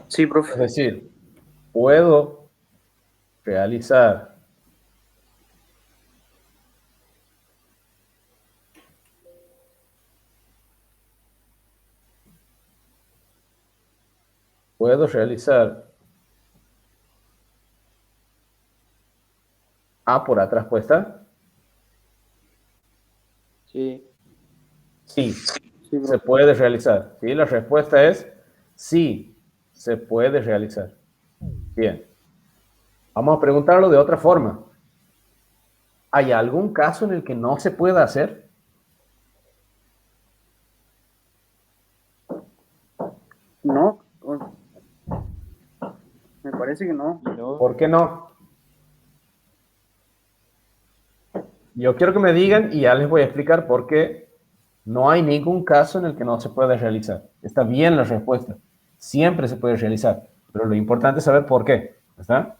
Sí, profe. Es decir, puedo realizar A por A traspuesta. Sí. Sí, Sí, se profe. puede realizar. ¿Sí? La respuesta es sí, se puede realizar. Bien. Vamos a preguntarlo de otra forma. ¿Hay algún caso en el que no se pueda hacer? No, me parece que no. ¿Por qué no? Yo quiero que me digan y ya les voy a explicar por qué no hay ningún caso en el que no se pueda realizar. Está bien la respuesta. Siempre se puede realizar. Pero lo importante es saber por qué. ¿Está?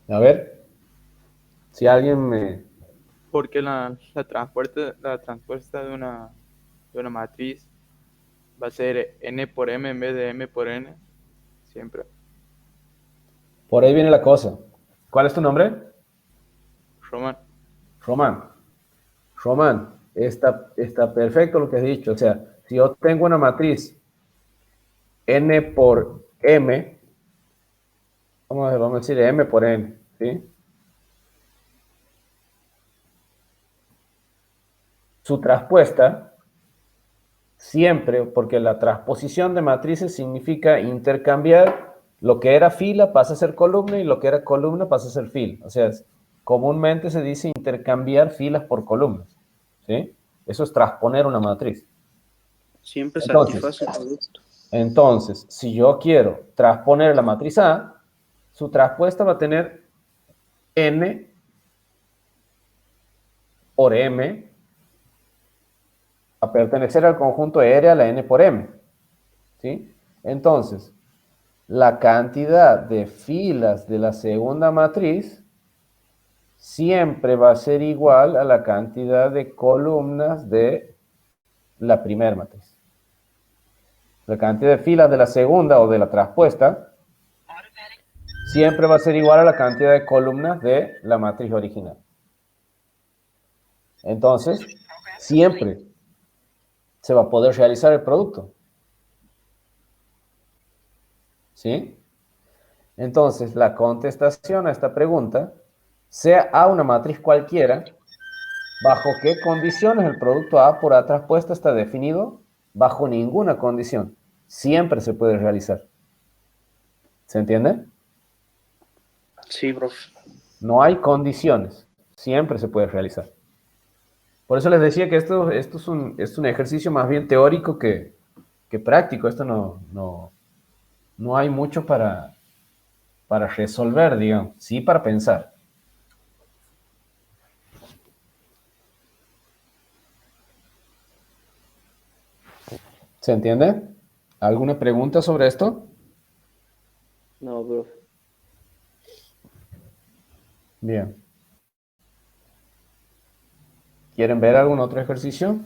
A ver, si alguien me... Porque la transpuesta de una matriz va a ser n por m en vez de m por n. Siempre. Por ahí viene la cosa. ¿Cuál es tu nombre? Román. Román. Román, está perfecto lo que has dicho. O sea, si yo tengo una matriz n por m, vamos a decir m por n, ¿sí? Su traspuesta, siempre, porque la transposición de matrices significa intercambiar lo que era fila pasa a ser columna y lo que era columna pasa a ser fila. O sea, comúnmente se dice intercambiar filas por columnas, ¿sí? Eso es transponer una matriz. Siempre satisface el producto. Entonces, si yo quiero transponer la matriz A, su traspuesta va a tener n por m a pertenecer al conjunto R a la n por m. ¿Sí? Entonces, la cantidad de filas de la segunda matriz siempre va a ser igual a la cantidad de columnas de la primera matriz. La cantidad de filas de la segunda o de la traspuesta siempre va a ser igual a la cantidad de columnas de la matriz original. Entonces, siempre se va a poder realizar el producto. ¿Sí? Entonces, la contestación a esta pregunta, sea A una matriz cualquiera, ¿bajo qué condiciones el producto A por A traspuesta está definido? Bajo ninguna condición. Siempre se puede realizar. ¿Se entiende? Sí, profe. No hay condiciones. Siempre se puede realizar. Por eso les decía que esto es un ejercicio más bien teórico que práctico. Esto no hay mucho para resolver, digamos. Sí para pensar. ¿Se entiende? ¿Alguna pregunta sobre esto? No, profe. Bien. ¿Quieren ver algún otro ejercicio?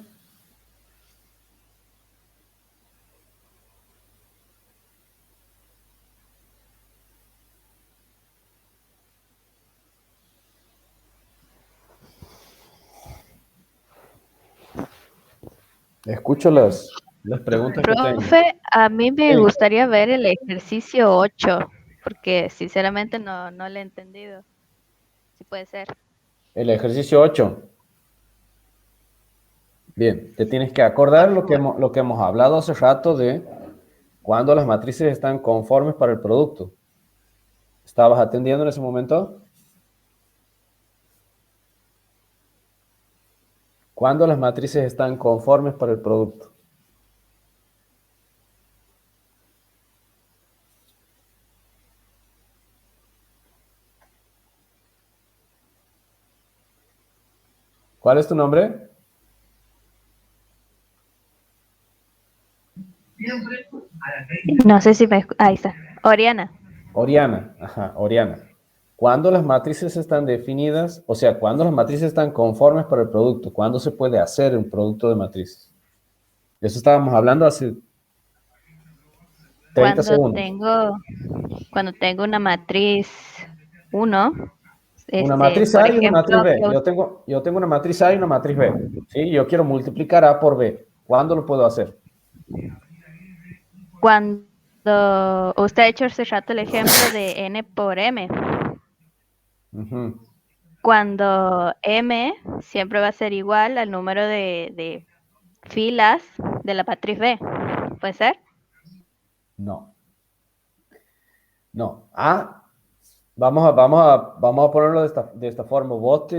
Escucho las preguntas que tengo. Profe, a mí me Sí. gustaría ver el ejercicio 8, porque sinceramente no lo he entendido. Si puede ser. El ejercicio 8. Bien, te tienes que acordar lo que hemos hablado hace rato de cuando las matrices están conformes para el producto. ¿Estabas atendiendo en ese momento? ¿Cuándo las matrices están conformes para el producto? ¿Cuál es tu nombre? No sé si me... Ahí está. Oriana. Oriana. Ajá, Oriana. cuando las matrices están definidas, o sea, cuando las matrices están conformes para el producto, cuando se puede hacer un producto de matrices. De eso estábamos hablando hace 30 segundos. Cuando tengo una matriz 1, Una matriz por A y una matriz ejemplo, B. Yo tengo una matriz A y una matriz B. ¿Sí? Yo quiero multiplicar A por B. ¿Cuándo lo puedo hacer? cuando usted ha hecho hace rato el ejemplo de n por m, Ujú. cuando m siempre va a ser igual al número de filas de la matriz B, ¿puede ser? No. No. Vamos a ponerlo de esta forma. Vos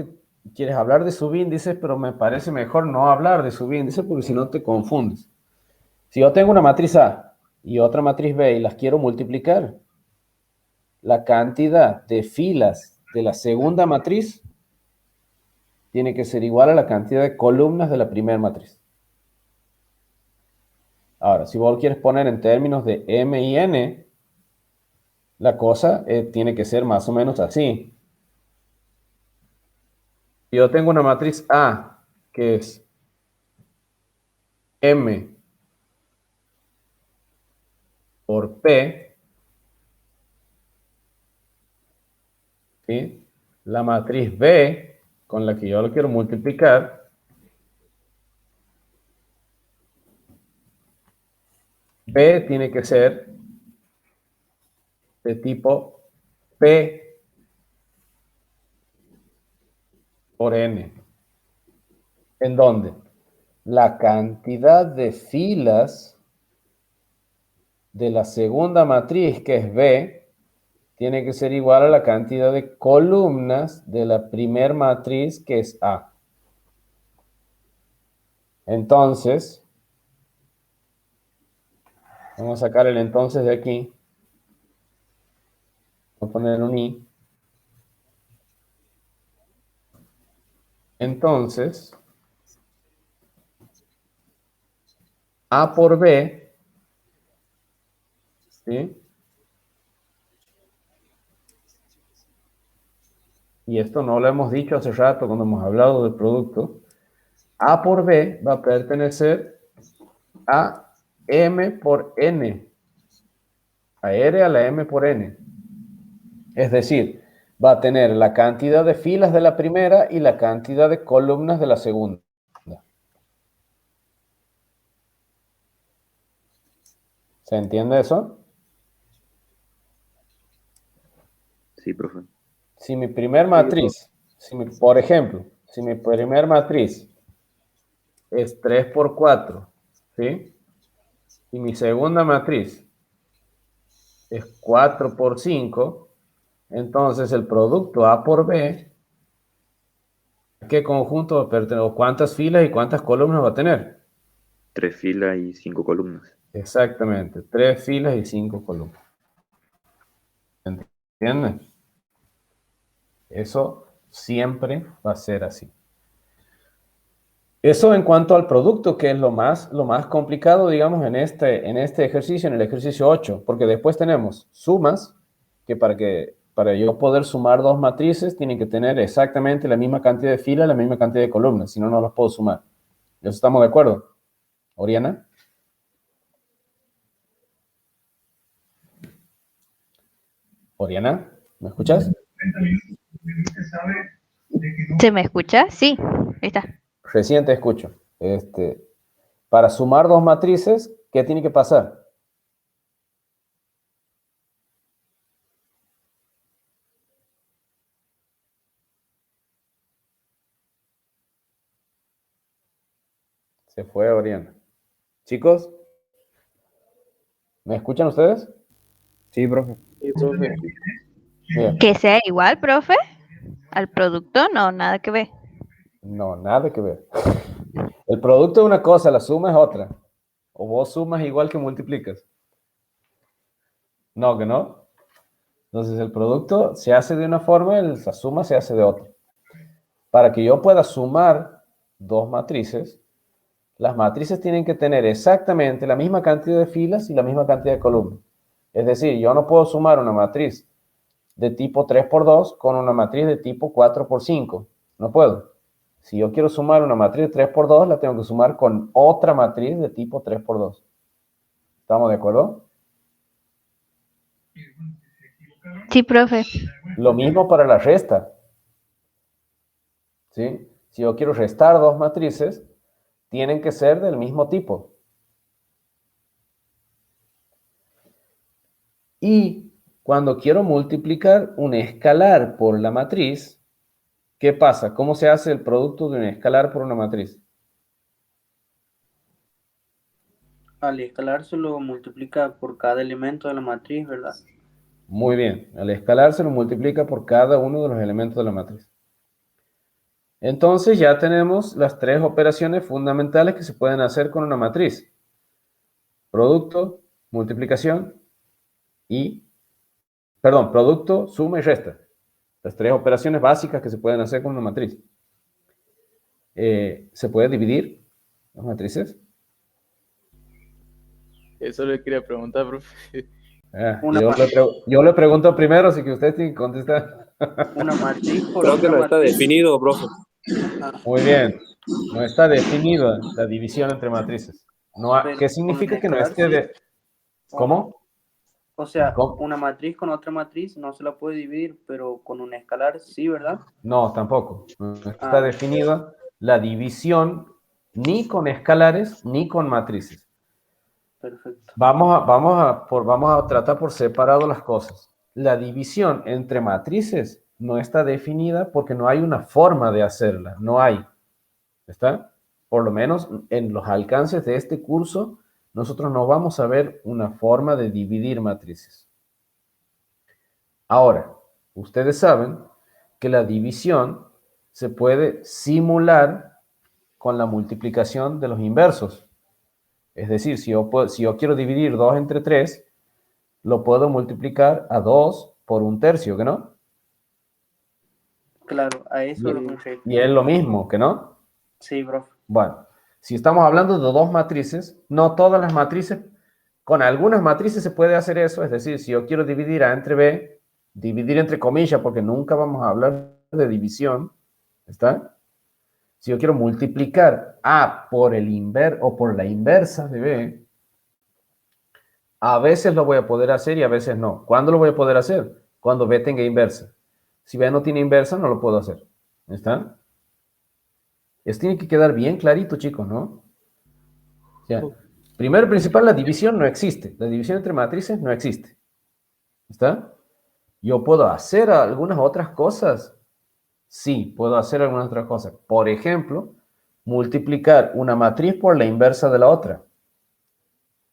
quieres hablar de subíndices, pero me parece mejor no hablar de subíndices porque si no te confundes. Si yo tengo una matriz A y otra matriz B y las quiero multiplicar, la cantidad de filas de la segunda matriz tiene que ser igual a la cantidad de columnas de la primera matriz. Ahora, si vos lo quieres poner en términos de M y N, la cosa tiene que ser más o menos así. Si yo tengo una matriz A que es M por P, ¿sí? La matriz B, con la que yo lo quiero multiplicar, B tiene que ser de tipo P por N. ¿En dónde? La cantidad de filas de la segunda matriz, que es B, tiene que ser igual a la cantidad de columnas de la primera matriz, que es A. Entonces, vamos a sacar el entonces de aquí. Vamos a poner un I. Entonces, A por B, ¿sí? Y esto no lo hemos dicho hace rato cuando hemos hablado del producto. A por B va a pertenecer a M por N. A R a la M por N. Es decir, va a tener la cantidad de filas de la primera y la cantidad de columnas de la segunda. ¿Se entiende eso? Sí, profe. Si mi primer matriz, por ejemplo, si mi primer matriz es 3 por 4, ¿sí? Y mi segunda matriz es 4 por 5, entonces el producto A por B, ¿qué conjunto va a pertenecer? ¿O cuántas filas y cuántas columnas va a tener? 3 filas y 5 columnas. Exactamente, 3 filas y 5 columnas. ¿Entienden? Eso siempre va a ser así. Eso en cuanto al producto, que es lo más complicado, digamos, en este ejercicio, en el ejercicio 8, porque después tenemos sumas, que para yo poder sumar dos matrices, tienen que tener exactamente la misma cantidad de filas, la misma cantidad de columnas, si no, no los puedo sumar. ¿Eso estamos de acuerdo? ¿Oriana? ¿Oriana? ¿Me escuchas? ¿Se me escucha? Sí, ahí está. Recién te escucho. Para sumar dos matrices, ¿qué tiene que pasar? Se fue Oriana. Chicos, ¿me escuchan ustedes? Sí, profe. Sí, profe. Bien. Que sea igual, profe, al producto, no, nada que ver. No, nada que ver. El producto es una cosa, la suma es otra. O vos sumas igual que multiplicas. No, que no. Entonces el producto se hace de una forma, la suma se hace de otra. Para que yo pueda sumar dos matrices, las matrices tienen que tener exactamente la misma cantidad de filas y la misma cantidad de columnas. Es decir, yo no puedo sumar una matriz de tipo 3×2 con una matriz de tipo 4×5. No puedo. Si yo quiero sumar una matriz de 3×2, la tengo que sumar con otra matriz de tipo 3×2. ¿Estamos de acuerdo? Sí, profe. Lo mismo para la resta. ¿Sí? Si yo quiero restar dos matrices, tienen que ser del mismo tipo. Y cuando quiero multiplicar un escalar por la matriz, ¿qué pasa? ¿Cómo se hace el producto de un escalar por una matriz? Al escalar se lo multiplica por cada elemento de la matriz, ¿verdad? Muy bien. Al escalar se lo multiplica por cada uno de los elementos de la matriz. Entonces ya tenemos las tres operaciones fundamentales que se pueden hacer con una matriz. Producto, multiplicación y... Perdón, producto, suma y resta. Las tres operaciones básicas que se pueden hacer con una matriz. ¿Se puede dividir las matrices? Eso le quería preguntar, profe. Yo le pregunto primero, así que usted tiene que contestar. Una matriz por Creo que otra no está matriz. definido, profe. Muy bien. No está definida la división entre matrices. Pero ¿Qué significa con que no escalar esté sí. de... ¿Cómo? O sea, ¿Cómo? una matriz con otra matriz no se la puede dividir, pero con un escalar sí, ¿verdad? No, tampoco. No está definida la división ni con escalares ni con matrices. Perfecto. Vamos a tratar por separado las cosas. La división entre matrices no está definida porque no hay una forma de hacerla. No hay. ¿Está? Por lo menos en los alcances de este curso, nosotros no vamos a ver una forma de dividir matrices. Ahora, ustedes saben que la división se puede simular con la multiplicación de los inversos. Es decir, si yo quiero dividir 2 entre 3, lo puedo multiplicar a 2 por 1/3, ¿que no? Claro, a eso lo pensé. Y es lo mismo, ¿que no? Sí, profe. Bueno, si estamos hablando de dos matrices, no todas las matrices, con algunas matrices se puede hacer eso, es decir, si yo quiero dividir A entre B, dividir entre comillas, porque nunca vamos a hablar de división, ¿está? Si yo quiero multiplicar A por por la inversa de B, a veces lo voy a poder hacer y a veces no. ¿Cuándo lo voy a poder hacer? Cuando B tenga inversa. Si B no tiene inversa, no lo puedo hacer. ¿Está? Esto tiene que quedar bien clarito, chicos, ¿no? O sea, primero y principal, la división no existe. La división entre matrices no existe. ¿Está? ¿Yo puedo hacer algunas otras cosas? Sí, puedo hacer algunas otras cosas. Por ejemplo, multiplicar una matriz por la inversa de la otra.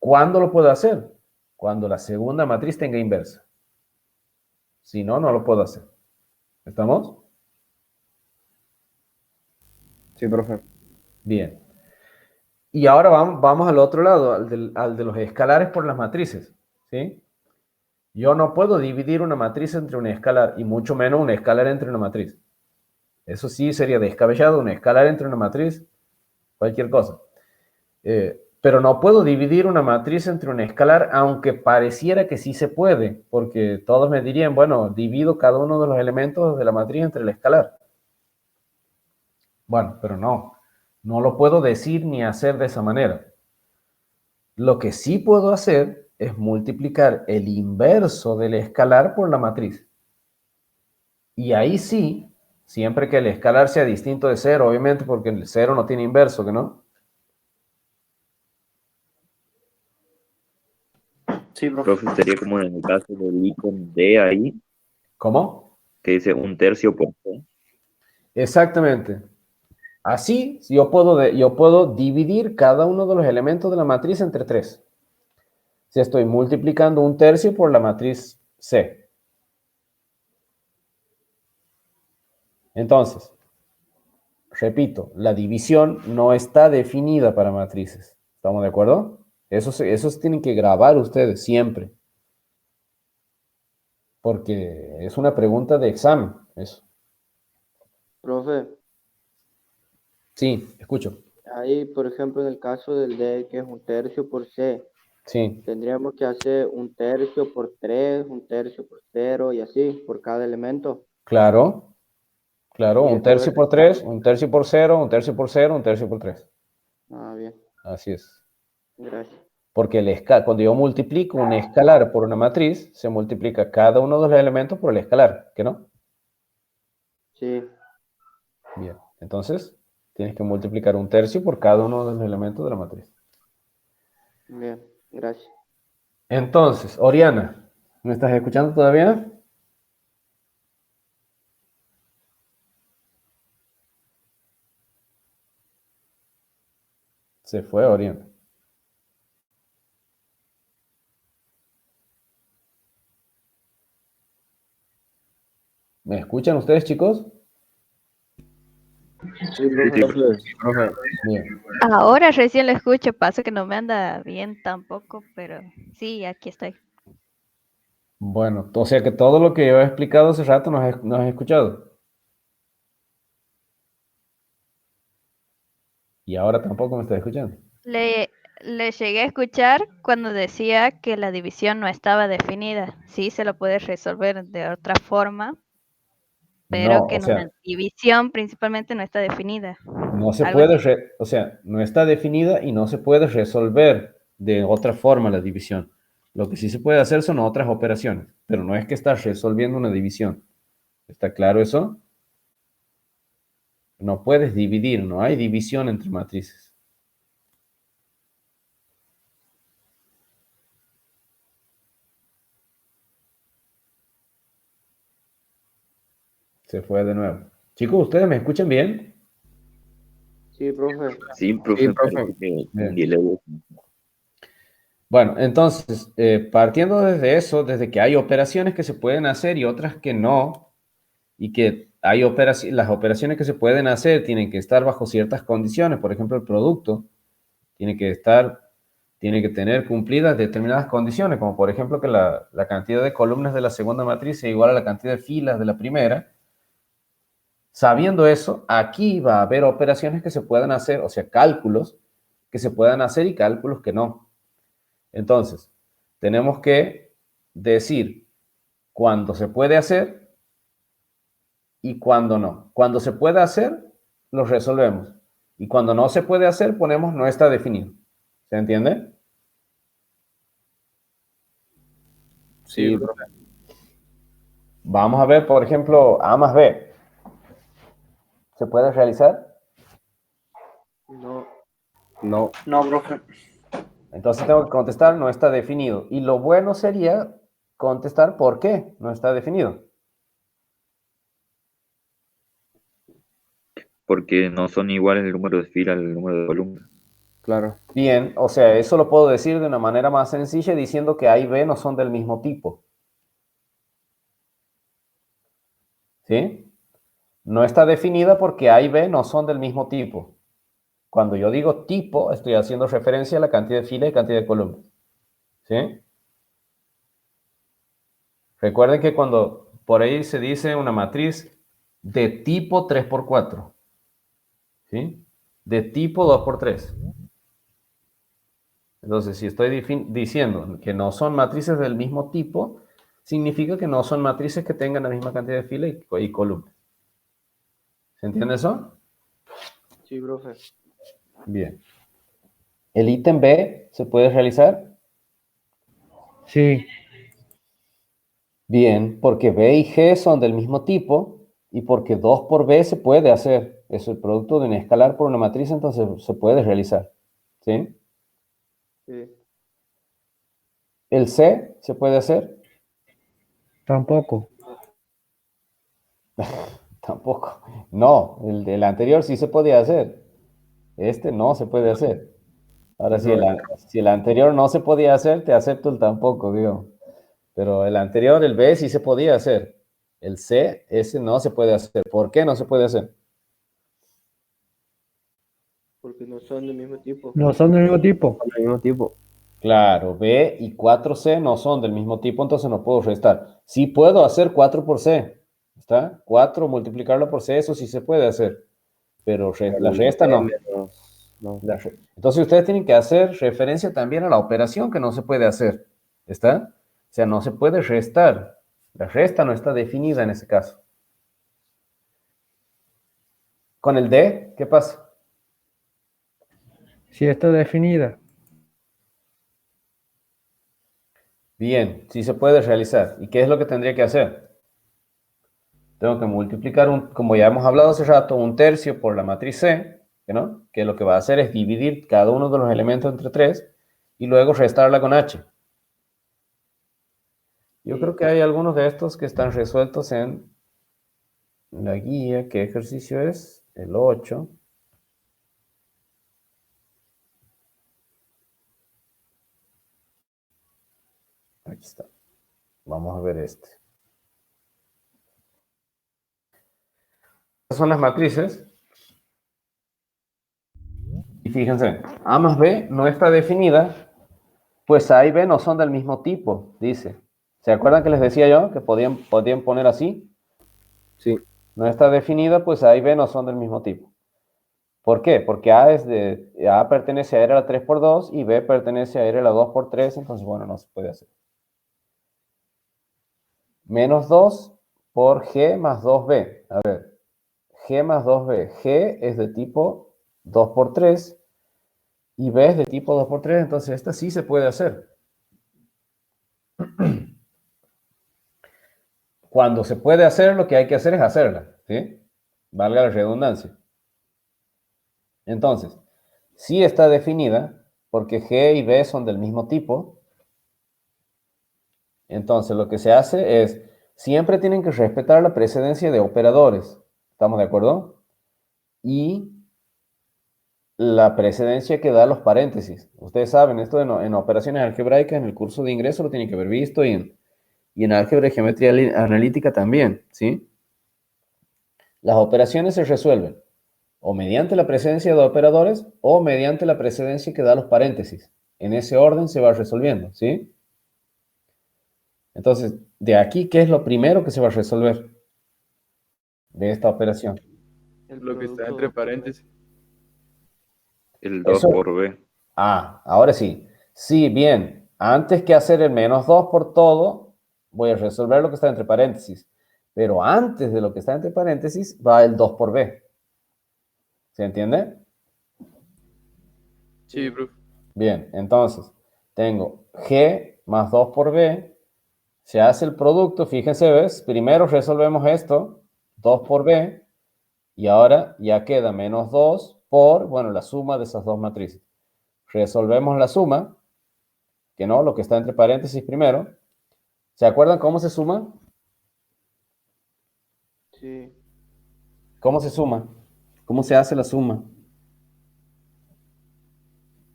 ¿Cuándo lo puedo hacer? Cuando la segunda matriz tenga inversa. Si no, no lo puedo hacer. ¿Estamos? Sí, profe. Bien. Y ahora vamos al otro lado, al de los escalares por las matrices. ¿Sí? Yo no puedo dividir una matriz entre un escalar, y mucho menos un escalar entre una matriz. Eso sí sería descabellado, un escalar entre una matriz, cualquier cosa. Pero no puedo dividir una matriz entre un escalar, aunque pareciera que sí se puede, porque todos me dirían, bueno, divido cada uno de los elementos de la matriz entre el escalar. Bueno, pero no lo puedo decir ni hacer de esa manera. Lo que sí puedo hacer es multiplicar el inverso del escalar por la matriz. Y ahí sí, siempre que el escalar sea distinto de 0, obviamente, porque el 0 no tiene inverso, ¿que no? Sí, profe. Profe, sería como en el caso del icono D ahí, ¿Cómo? que dice 1/3 por C. Exactamente. Así, yo puedo dividir cada uno de los elementos de la matriz entre 3. Si estoy multiplicando 1/3 por la matriz C. Entonces, repito, la división no está definida para matrices. ¿Estamos de acuerdo? Eso se tienen que grabar ustedes siempre. Porque es una pregunta de examen, eso. Profe, Sí, escucho. ahí, por ejemplo, en el caso del D, que es 1/3 por C, Sí, Tendríamos que hacer 1/3 por 3, 1/3 por 0 y así, por cada elemento. claro, claro, Y 1/3 después por 3, 1/3 por 0, 1/3 por 0, 1/3 por 3. bien, Así es. gracias. Porque cuando yo multiplico un escalar por una matriz, se multiplica cada uno de los elementos por el escalar, ¿que no? Sí, Bien, entonces tienes que multiplicar 1/3 por cada uno de los elementos de la matriz. bien, gracias. Entonces, Oriana, ¿me estás escuchando todavía? Se fue Oriana. ¿Me escuchan ustedes, chicos? Sí, profe. Bien. Ahora recién lo escucho, pasa que no me anda bien tampoco, pero sí, aquí estoy. Bueno, o sea que todo lo que yo he explicado hace rato no has escuchado. Y ahora tampoco me estás escuchando. Le llegué a escuchar cuando decía que la división no estaba definida. Sí, se lo puede resolver de otra forma, pero No, que o en una sea, división principalmente no está definida. no se Algo puede, así. o sea, no está definida y no se puede resolver de otra forma la división. Lo que sí se puede hacer son otras operaciones, pero no es que estás resolviendo una división. ¿Está claro eso? No puedes dividir, no hay división entre matrices. Se fue de nuevo. Chicos, ¿ustedes me escuchan bien? Sí, profe. Sí, profe, parece que un Bien. delay. Bueno, entonces, partiendo desde eso, desde que hay operaciones que se pueden hacer y otras que no, y que hay las operaciones que se pueden hacer tienen que estar bajo ciertas condiciones, por ejemplo, el producto tiene que tener cumplidas determinadas condiciones, como por ejemplo que la cantidad de columnas de la segunda matriz sea igual a la cantidad de filas de la primera. Sabiendo eso, aquí va a haber operaciones que se puedan hacer, o sea, cálculos que se puedan hacer y cálculos que no. Entonces, tenemos que decir cuándo se puede hacer y cuándo no. Cuando se puede hacer, los resolvemos. Y cuando no se puede hacer, ponemos no está definido. ¿Se entiende? Sí, profe. Vamos a ver, por ejemplo, A más B. ¿Se puede realizar? No. No. No, profe. Entonces tengo que contestar no está definido. Y lo bueno sería contestar por qué no está definido. Porque no son iguales el número de filas al número de columnas. Claro. Bien, o sea, eso lo puedo decir de una manera más sencilla diciendo que A y B no son del mismo tipo. ¿Sí? No está definida porque A y B no son del mismo tipo. Cuando yo digo tipo, estoy haciendo referencia a la cantidad de filas y cantidad de columnas. ¿Sí? Recuerden que cuando por ahí se dice una matriz de tipo 3×4. ¿Sí? De tipo 2×3. Entonces, si estoy diciendo que no son matrices del mismo tipo, significa que no son matrices que tengan la misma cantidad de filas y columnas. ¿Se entiende eso? Sí, profe. Bien. ¿El ítem B se puede realizar? Sí. Bien, porque B y G son del mismo tipo y porque 2 por B se puede hacer. Es el producto de un escalar por una matriz, entonces se puede realizar. ¿Sí? Sí. ¿El C se puede hacer? Tampoco. Tampoco. No, el anterior sí se podía hacer. Este no se puede hacer. Ahora, si el anterior no se podía hacer, te acepto el tampoco, digo. Pero el anterior, el B, sí se podía hacer. El C, ese no se puede hacer. ¿Por qué no se puede hacer? Porque no son del mismo tipo. No son del mismo tipo. Del mismo tipo. Claro, B y 4C no son del mismo tipo, entonces no puedo restar. Sí puedo hacer 4 por C. ¿Está? 4 multiplicarlo por C, eso sí se puede hacer. Pero la resta no. No. Entonces ustedes tienen que hacer referencia también a la operación que no se puede hacer. ¿Está? O sea, no se puede restar. La resta no está definida en ese caso. Con el D, ¿qué pasa? Si está definida. Bien, sí se puede realizar. ¿Y qué es lo que tendría que hacer? Tengo que multiplicar, como ya hemos hablado hace rato, 1/3 por la matriz C, ¿no? Que lo que va a hacer es dividir cada uno de los elementos entre 3 y luego restarla con H. Yo creo que hay algunos de estos que están resueltos en la guía. ¿Qué ejercicio es? El 8. Aquí está. Vamos a ver este. Estas son las matrices. Y fíjense, A más B no está definida, pues A y B no son del mismo tipo, dice. ¿Se acuerdan que les decía yo que podían poner así? Sí. No está definida, pues A y B no son del mismo tipo. ¿Por qué? Porque A pertenece a R a la 3×2 y B pertenece a R a la 2×3, entonces, bueno, no se puede hacer. Menos 2 por G más 2B. A ver, G más 2B. G es de tipo 2×3 y B es de tipo 2×3, entonces esta sí se puede hacer. Cuando se puede hacer, lo que hay que hacer es hacerla, ¿sí? Valga la redundancia. Entonces, sí está definida, porque G y B son del mismo tipo. Entonces, lo que se hace es, siempre tienen que respetar la precedencia de operadores. ¿Estamos de acuerdo? Y la precedencia que da los paréntesis. Ustedes saben, esto en operaciones algebraicas, en el curso de ingreso lo tienen que haber visto, y en álgebra y geometría analítica también, ¿sí? Las operaciones se resuelven o mediante la presencia de operadores o mediante la precedencia que da los paréntesis. En ese orden se va resolviendo, ¿sí? Entonces, de aquí, ¿qué es lo primero que se va a resolver de esta operación? Lo que está entre paréntesis. El 2 Eso- por B. Ah, ahora sí. Sí, bien. Antes que hacer el menos 2 por todo, voy a resolver lo que está entre paréntesis. Pero antes de lo que está entre paréntesis, va el 2 por B. ¿Se entiende? Sí, profe. Bien, entonces, tengo G más 2 por B. Se hace el producto, fíjense, ¿ves? Primero resolvemos esto, 2 por B. Y ahora ya queda menos 2 por, bueno, la suma de esas dos matrices. Resolvemos la suma, que no, lo que está entre paréntesis primero. ¿Se acuerdan cómo se suma? Sí. ¿Cómo se suma? ¿Cómo se hace la suma?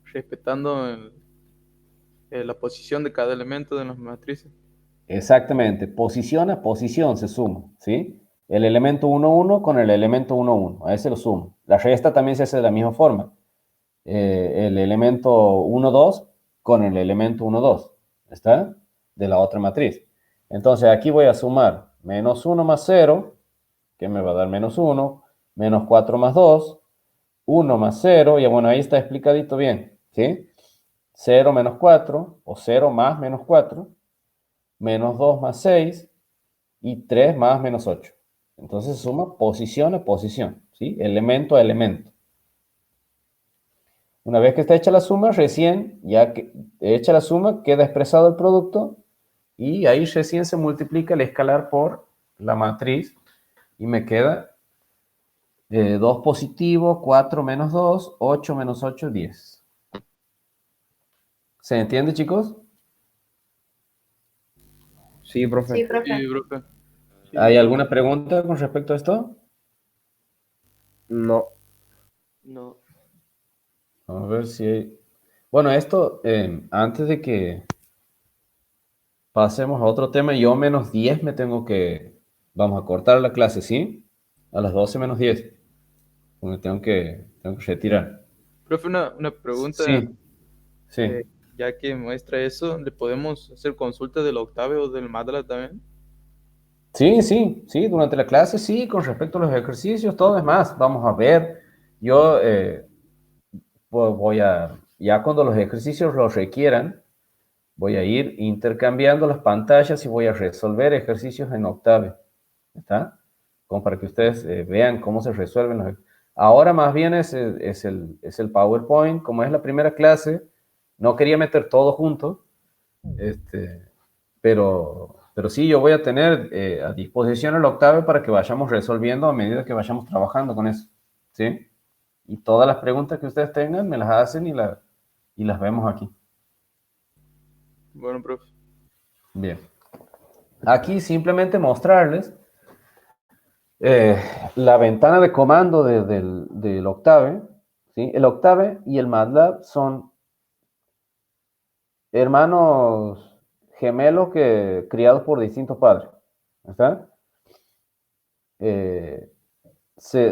Respetando la posición de cada elemento de las matrices. Exactamente, posición a posición se suma, ¿sí? El elemento 1, 1 con el elemento 1, 1, a ese lo sumo. La resta también se hace de la misma forma. El elemento 1, 2 con el elemento 1, 2, ¿está? De la otra matriz. Entonces aquí voy a sumar menos 1 más 0, que me va a dar menos 1, menos 4 más 2, 1 más 0, y bueno, ahí está explicadito bien, ¿sí? 0 menos 4, o 0 más menos 4, menos 2 más 6, y 3 más menos 8. Entonces se suma posición a posición, ¿sí? Elemento a elemento. Una vez que está hecha la suma, recién, ya que hecha la suma, queda expresado el producto, y ahí recién se multiplica el escalar por la matriz, y me queda 2 positivo, 4 menos 2, 8 menos 8, 10. ¿Se entiende, chicos? Sí, profe. Sí, profe. Sí, profe. ¿Hay alguna pregunta con respecto a esto? No. No. A ver si hay... Bueno, esto, antes de que pasemos a otro tema, yo menos 10 me tengo que... Vamos a cortar la clase, ¿sí? A las 12 menos 10. Me tengo que retirar. Profe, una pregunta. Sí, sí. Ya que muestra eso, ¿le podemos hacer consulta del octave o del MATLAB también? Sí, durante la clase sí, con respecto a los ejercicios, todo es más. Vamos a ver, yo pues ya cuando los ejercicios los requieran, voy a ir intercambiando las pantallas y voy a resolver ejercicios en Octave. ¿Está? Como para que ustedes vean cómo se resuelven los ejercicios. Ahora más bien es el PowerPoint. Como es la primera clase, no quería meter todo junto, pero sí, yo voy a tener a disposición el Octave para que vayamos resolviendo a medida que vayamos trabajando con eso. ¿Sí? Y todas las preguntas que ustedes tengan me las hacen y las vemos aquí. Bueno, profe. Bien. Aquí simplemente mostrarles la ventana de comando del Octave. ¿Sí? El Octave y el MATLAB son hermanos gemelos criados por distintos padres. ¿Está?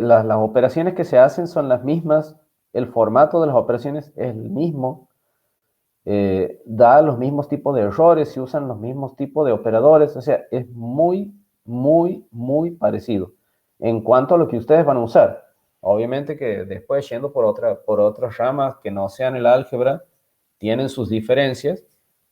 Las operaciones que se hacen son las mismas, el formato de las operaciones es el mismo, da los mismos tipos de errores, se usan los mismos tipos de operadores, o sea, es muy, muy, muy parecido en cuanto a lo que ustedes van a usar. Obviamente que después, yendo por otras ramas que no sean el álgebra, tienen sus diferencias,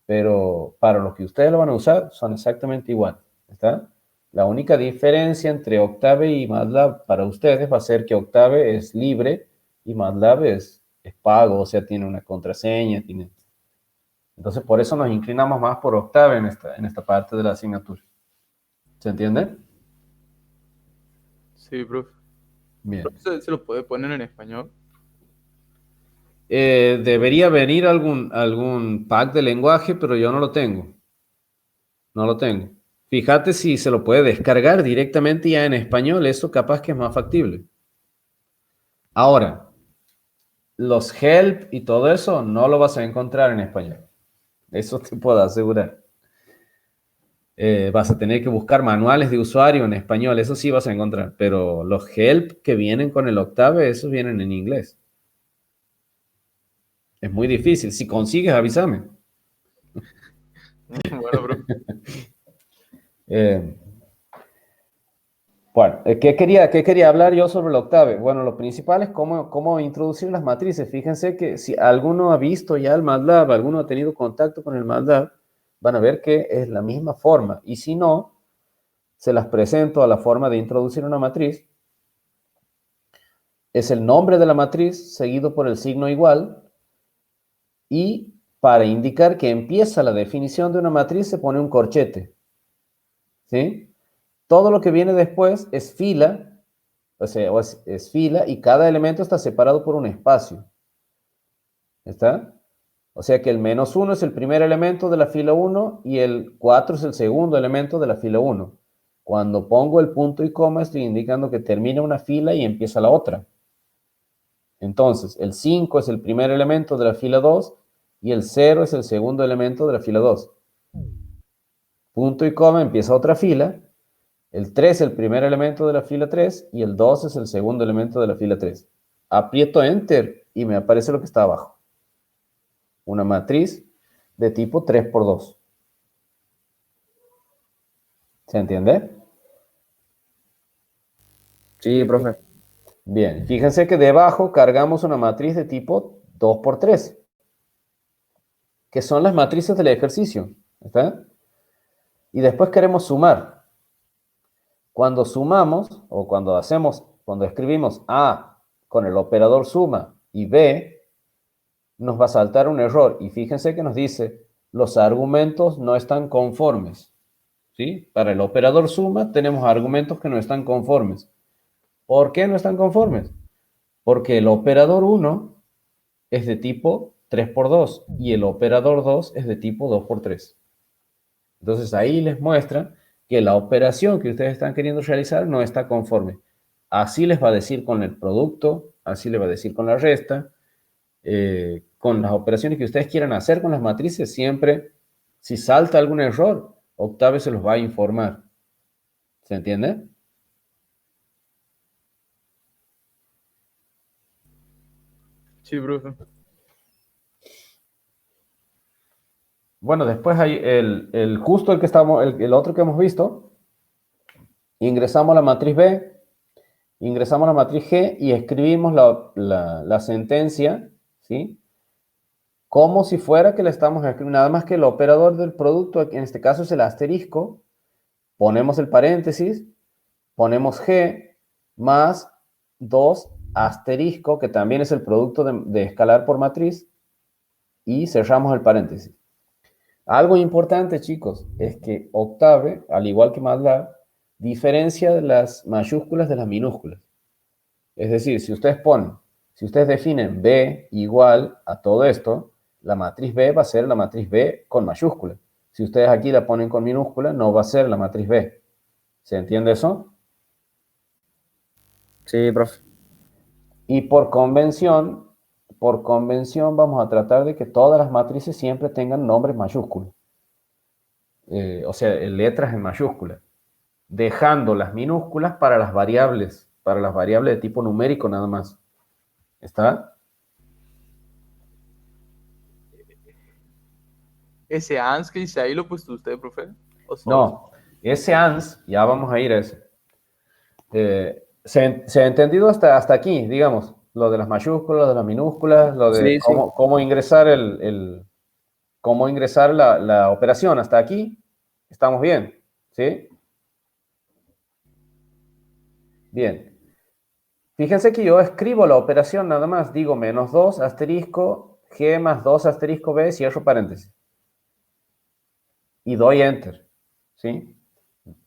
pero para lo que ustedes lo van a usar son exactamente igual. ¿Está? La única diferencia entre Octave y MATLAB para ustedes va a ser que Octave es libre y MATLAB es pago, o sea, tiene una contraseña. Entonces, por eso nos inclinamos más por Octave en esta parte de la asignatura. ¿Se entiende? Sí, profe. Bien. ¿Profe, se lo puede poner en español? Debería venir algún pack de lenguaje, pero yo no lo tengo. No lo tengo. Fíjate si se lo puede descargar directamente ya en español, eso capaz que es más factible. Ahora, los help y todo eso no lo vas a encontrar en español. Eso te puedo asegurar. Vas a tener que buscar manuales de usuario en español, eso sí vas a encontrar, pero los help que vienen con el Octave, esos vienen en inglés. Es muy difícil. Si consigues, avísame. Bueno, bro. Bueno, ¿qué quería hablar yo sobre el Octave? Bueno, lo principal es cómo introducir las matrices. Fíjense que si alguno ha visto ya el MATLAB, alguno ha tenido contacto con el MATLAB, van a ver que es la misma forma. Y si no, se las presento a la forma de introducir una matriz. Es el nombre de la matriz seguido por el signo igual. Y para indicar que empieza la definición de una matriz se pone un corchete. ¿Sí? Todo lo que viene después es fila, o sea, es fila y cada elemento está separado por un espacio. ¿Está? O sea que el -1 es el primer elemento de la fila 1 y el 4 es el segundo elemento de la fila 1. Cuando pongo el punto y coma estoy indicando que termina una fila y empieza la otra. Entonces, el 5 es el primer elemento de la fila 2 y el 0 es el segundo elemento de la fila 2. Punto y coma, empieza otra fila. El 3 es el primer elemento de la fila 3 y el 2 es el segundo elemento de la fila 3. Aprieto Enter y me aparece lo que está abajo. Una matriz de tipo 3×2. ¿Se entiende? Sí, profe. Bien, fíjense que debajo cargamos una matriz de tipo 2×3, que son las matrices del ejercicio. ¿Está? Y después queremos sumar. Cuando sumamos, o cuando escribimos A con el operador suma y B, nos va a saltar un error. Y fíjense que nos dice, los argumentos no están conformes. ¿Sí? Para el operador suma tenemos argumentos que no están conformes. ¿Por qué no están conformes? Porque el operador 1 es de tipo 3×2 y el operador 2 es de tipo 2×3. Entonces ahí les muestra que la operación que ustedes están queriendo realizar no está conforme. Así les va a decir con el producto, así les va a decir con la resta, con las operaciones que ustedes quieran hacer con las matrices, siempre, si salta algún error, Octave se los va a informar. ¿Se entiende? Sí, profe. Bueno, después hay el otro que hemos visto. Ingresamos a la matriz B, ingresamos a la matriz G y escribimos la sentencia ¿sí? Como si fuera que le estamos escribiendo, nada más que el operador del producto, en este caso es el asterisco, ponemos el paréntesis, ponemos G más 2 asterisco, que también es el producto de escalar por matriz, y cerramos el paréntesis. Algo importante, chicos, es que Octave, al igual que MATLAB, diferencia de las mayúsculas de las minúsculas. Es decir, si ustedes definen B igual a todo esto, la matriz B va a ser la matriz B con mayúscula. Si ustedes aquí la ponen con minúscula, no va a ser la matriz B. ¿Se entiende eso? Sí, profe. Y por convención vamos a tratar de que todas las matrices siempre tengan nombres mayúsculos. O sea, letras en mayúscula. Dejando las minúsculas para las variables de tipo numérico nada más. ¿Está? Ese ANS que dice ahí lo puso usted, profe. ¿O solo? No, ese ANS, ya vamos a ir a ese. ¿Se ha entendido hasta aquí, digamos? Lo de las mayúsculas, lo de las minúsculas, lo de Sí, cómo ingresar cómo ingresar la operación. Hasta aquí estamos bien, ¿sí? Bien. Fíjense que yo escribo la operación nada más. Digo -2 asterisco G más 2 asterisco B, cierro paréntesis. Y doy Enter, ¿sí?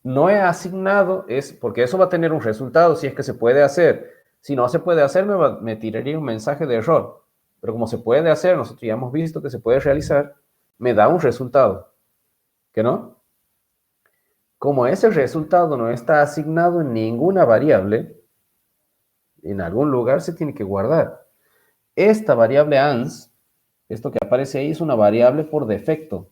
No he asignado, porque eso va a tener un resultado si es que se puede hacer. Si no se puede hacer, me tiraría un mensaje de error. Pero como se puede hacer, nosotros ya hemos visto que se puede realizar, me da un resultado. ¿Que no? Como ese resultado no está asignado en ninguna variable, en algún lugar se tiene que guardar. Esta variable ANS, esto que aparece ahí, es una variable por defecto,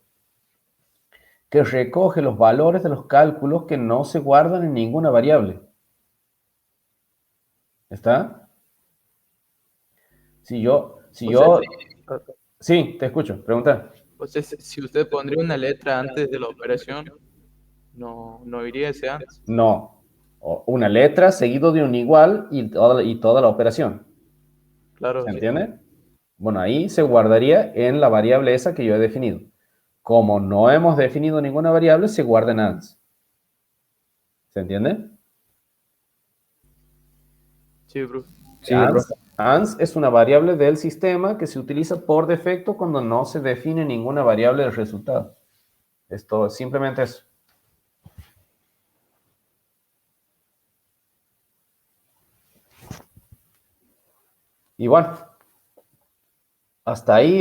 que recoge los valores de los cálculos que no se guardan en ninguna variable. ¿Está? Sí, te escucho, pregunta. O sea, si usted pondría una letra antes de la operación, no iría ese ANS. No, una letra seguido de un igual y toda la operación. Claro. ¿Se Sí. entiende? Bueno, ahí se guardaría en la variable esa que yo he definido. Como no hemos definido ninguna variable, se guarda en ANS. ¿Se entiende? Sí, bro. Sí, ANS es una variable del sistema que se utiliza por defecto cuando no se define ninguna variable del resultado. Esto es simplemente eso. Y bueno, hasta ahí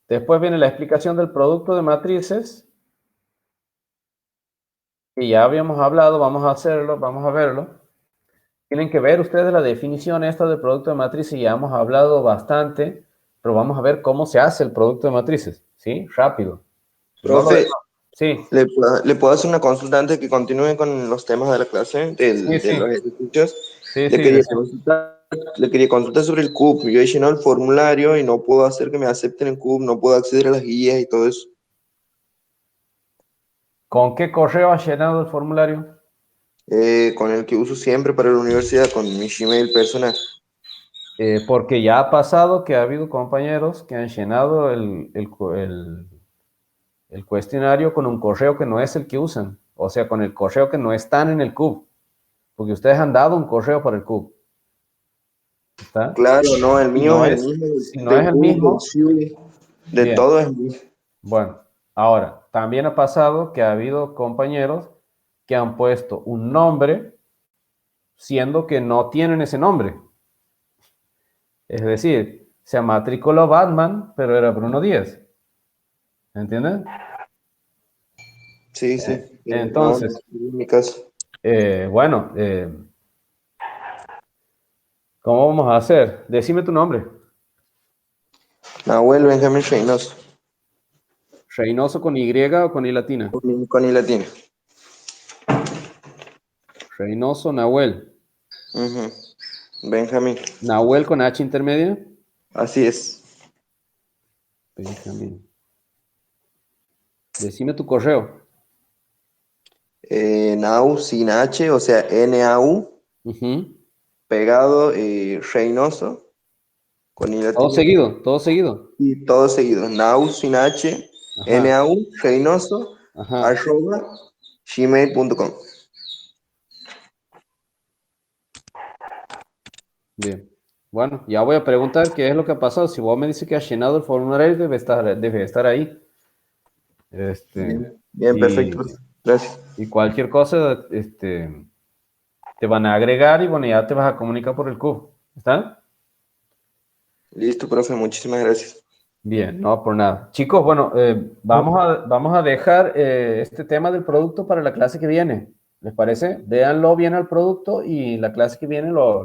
después viene la explicación del producto de matrices. Y ya habíamos hablado, vamos a verlo. Tienen que ver ustedes la definición esta del producto de matrices, ya hemos hablado bastante, pero vamos a ver cómo se hace el producto de matrices, ¿sí? Rápido. Profe, sí. ¿le puedo hacer una consulta antes que continúe con los temas de la clase, de los ejercicios? Le quería consultar sobre el CUP. Yo he llenado el formulario y no puedo hacer que me acepten el CUP, no puedo acceder a las guías y todo eso. ¿Con qué correo has llenado el formulario? Con el que uso siempre para la universidad, con mi Gmail personal. Porque ya ha pasado que ha habido compañeros que han llenado el cuestionario con un correo que no es el que usan. O sea, con el correo que no están en el CUP. Porque ustedes han dado un correo para el CUP. ¿Está? Claro, no, el mío no es el mismo. Si no es el mismo. De todo es el mismo. Bueno, ahora, también ha pasado que ha habido compañeros que han puesto un nombre siendo que no tienen ese nombre. Es decir, se matriculó Batman, pero era Bruno Díaz. ¿Entienden? Sí, sí. Entonces, no, en mi caso. Bueno, ¿cómo vamos a hacer? Decime tu nombre. Nahuel Benjamín Reynoso. ¿Reynoso con Y o con I latina? Con I latina. Reynoso Nahuel. Benjamín. ¿Nahuel con H intermedia? Así es. Benjamín. Decime tu correo. Nau sin H, o sea, NAU. Pegado Reynoso. con I latina. Todo seguido, todo seguido. Y todo seguido. Nau sin H, Ajá. NAU, Reynoso, Ajá. arroba, gmail.com. Bien. Bueno, ya voy a preguntar qué es lo que ha pasado. Si vos me dices que has llenado el formulario, debe estar ahí. Bien, perfecto. Gracias. Y cualquier cosa, te van a agregar y bueno, ya te vas a comunicar por el CUB. ¿Está? Listo, profe, muchísimas gracias. Bien, no, por nada. Chicos, bueno, vamos a dejar este tema del producto para la clase que viene. ¿Les parece? Véanlo bien al producto y la clase que viene lo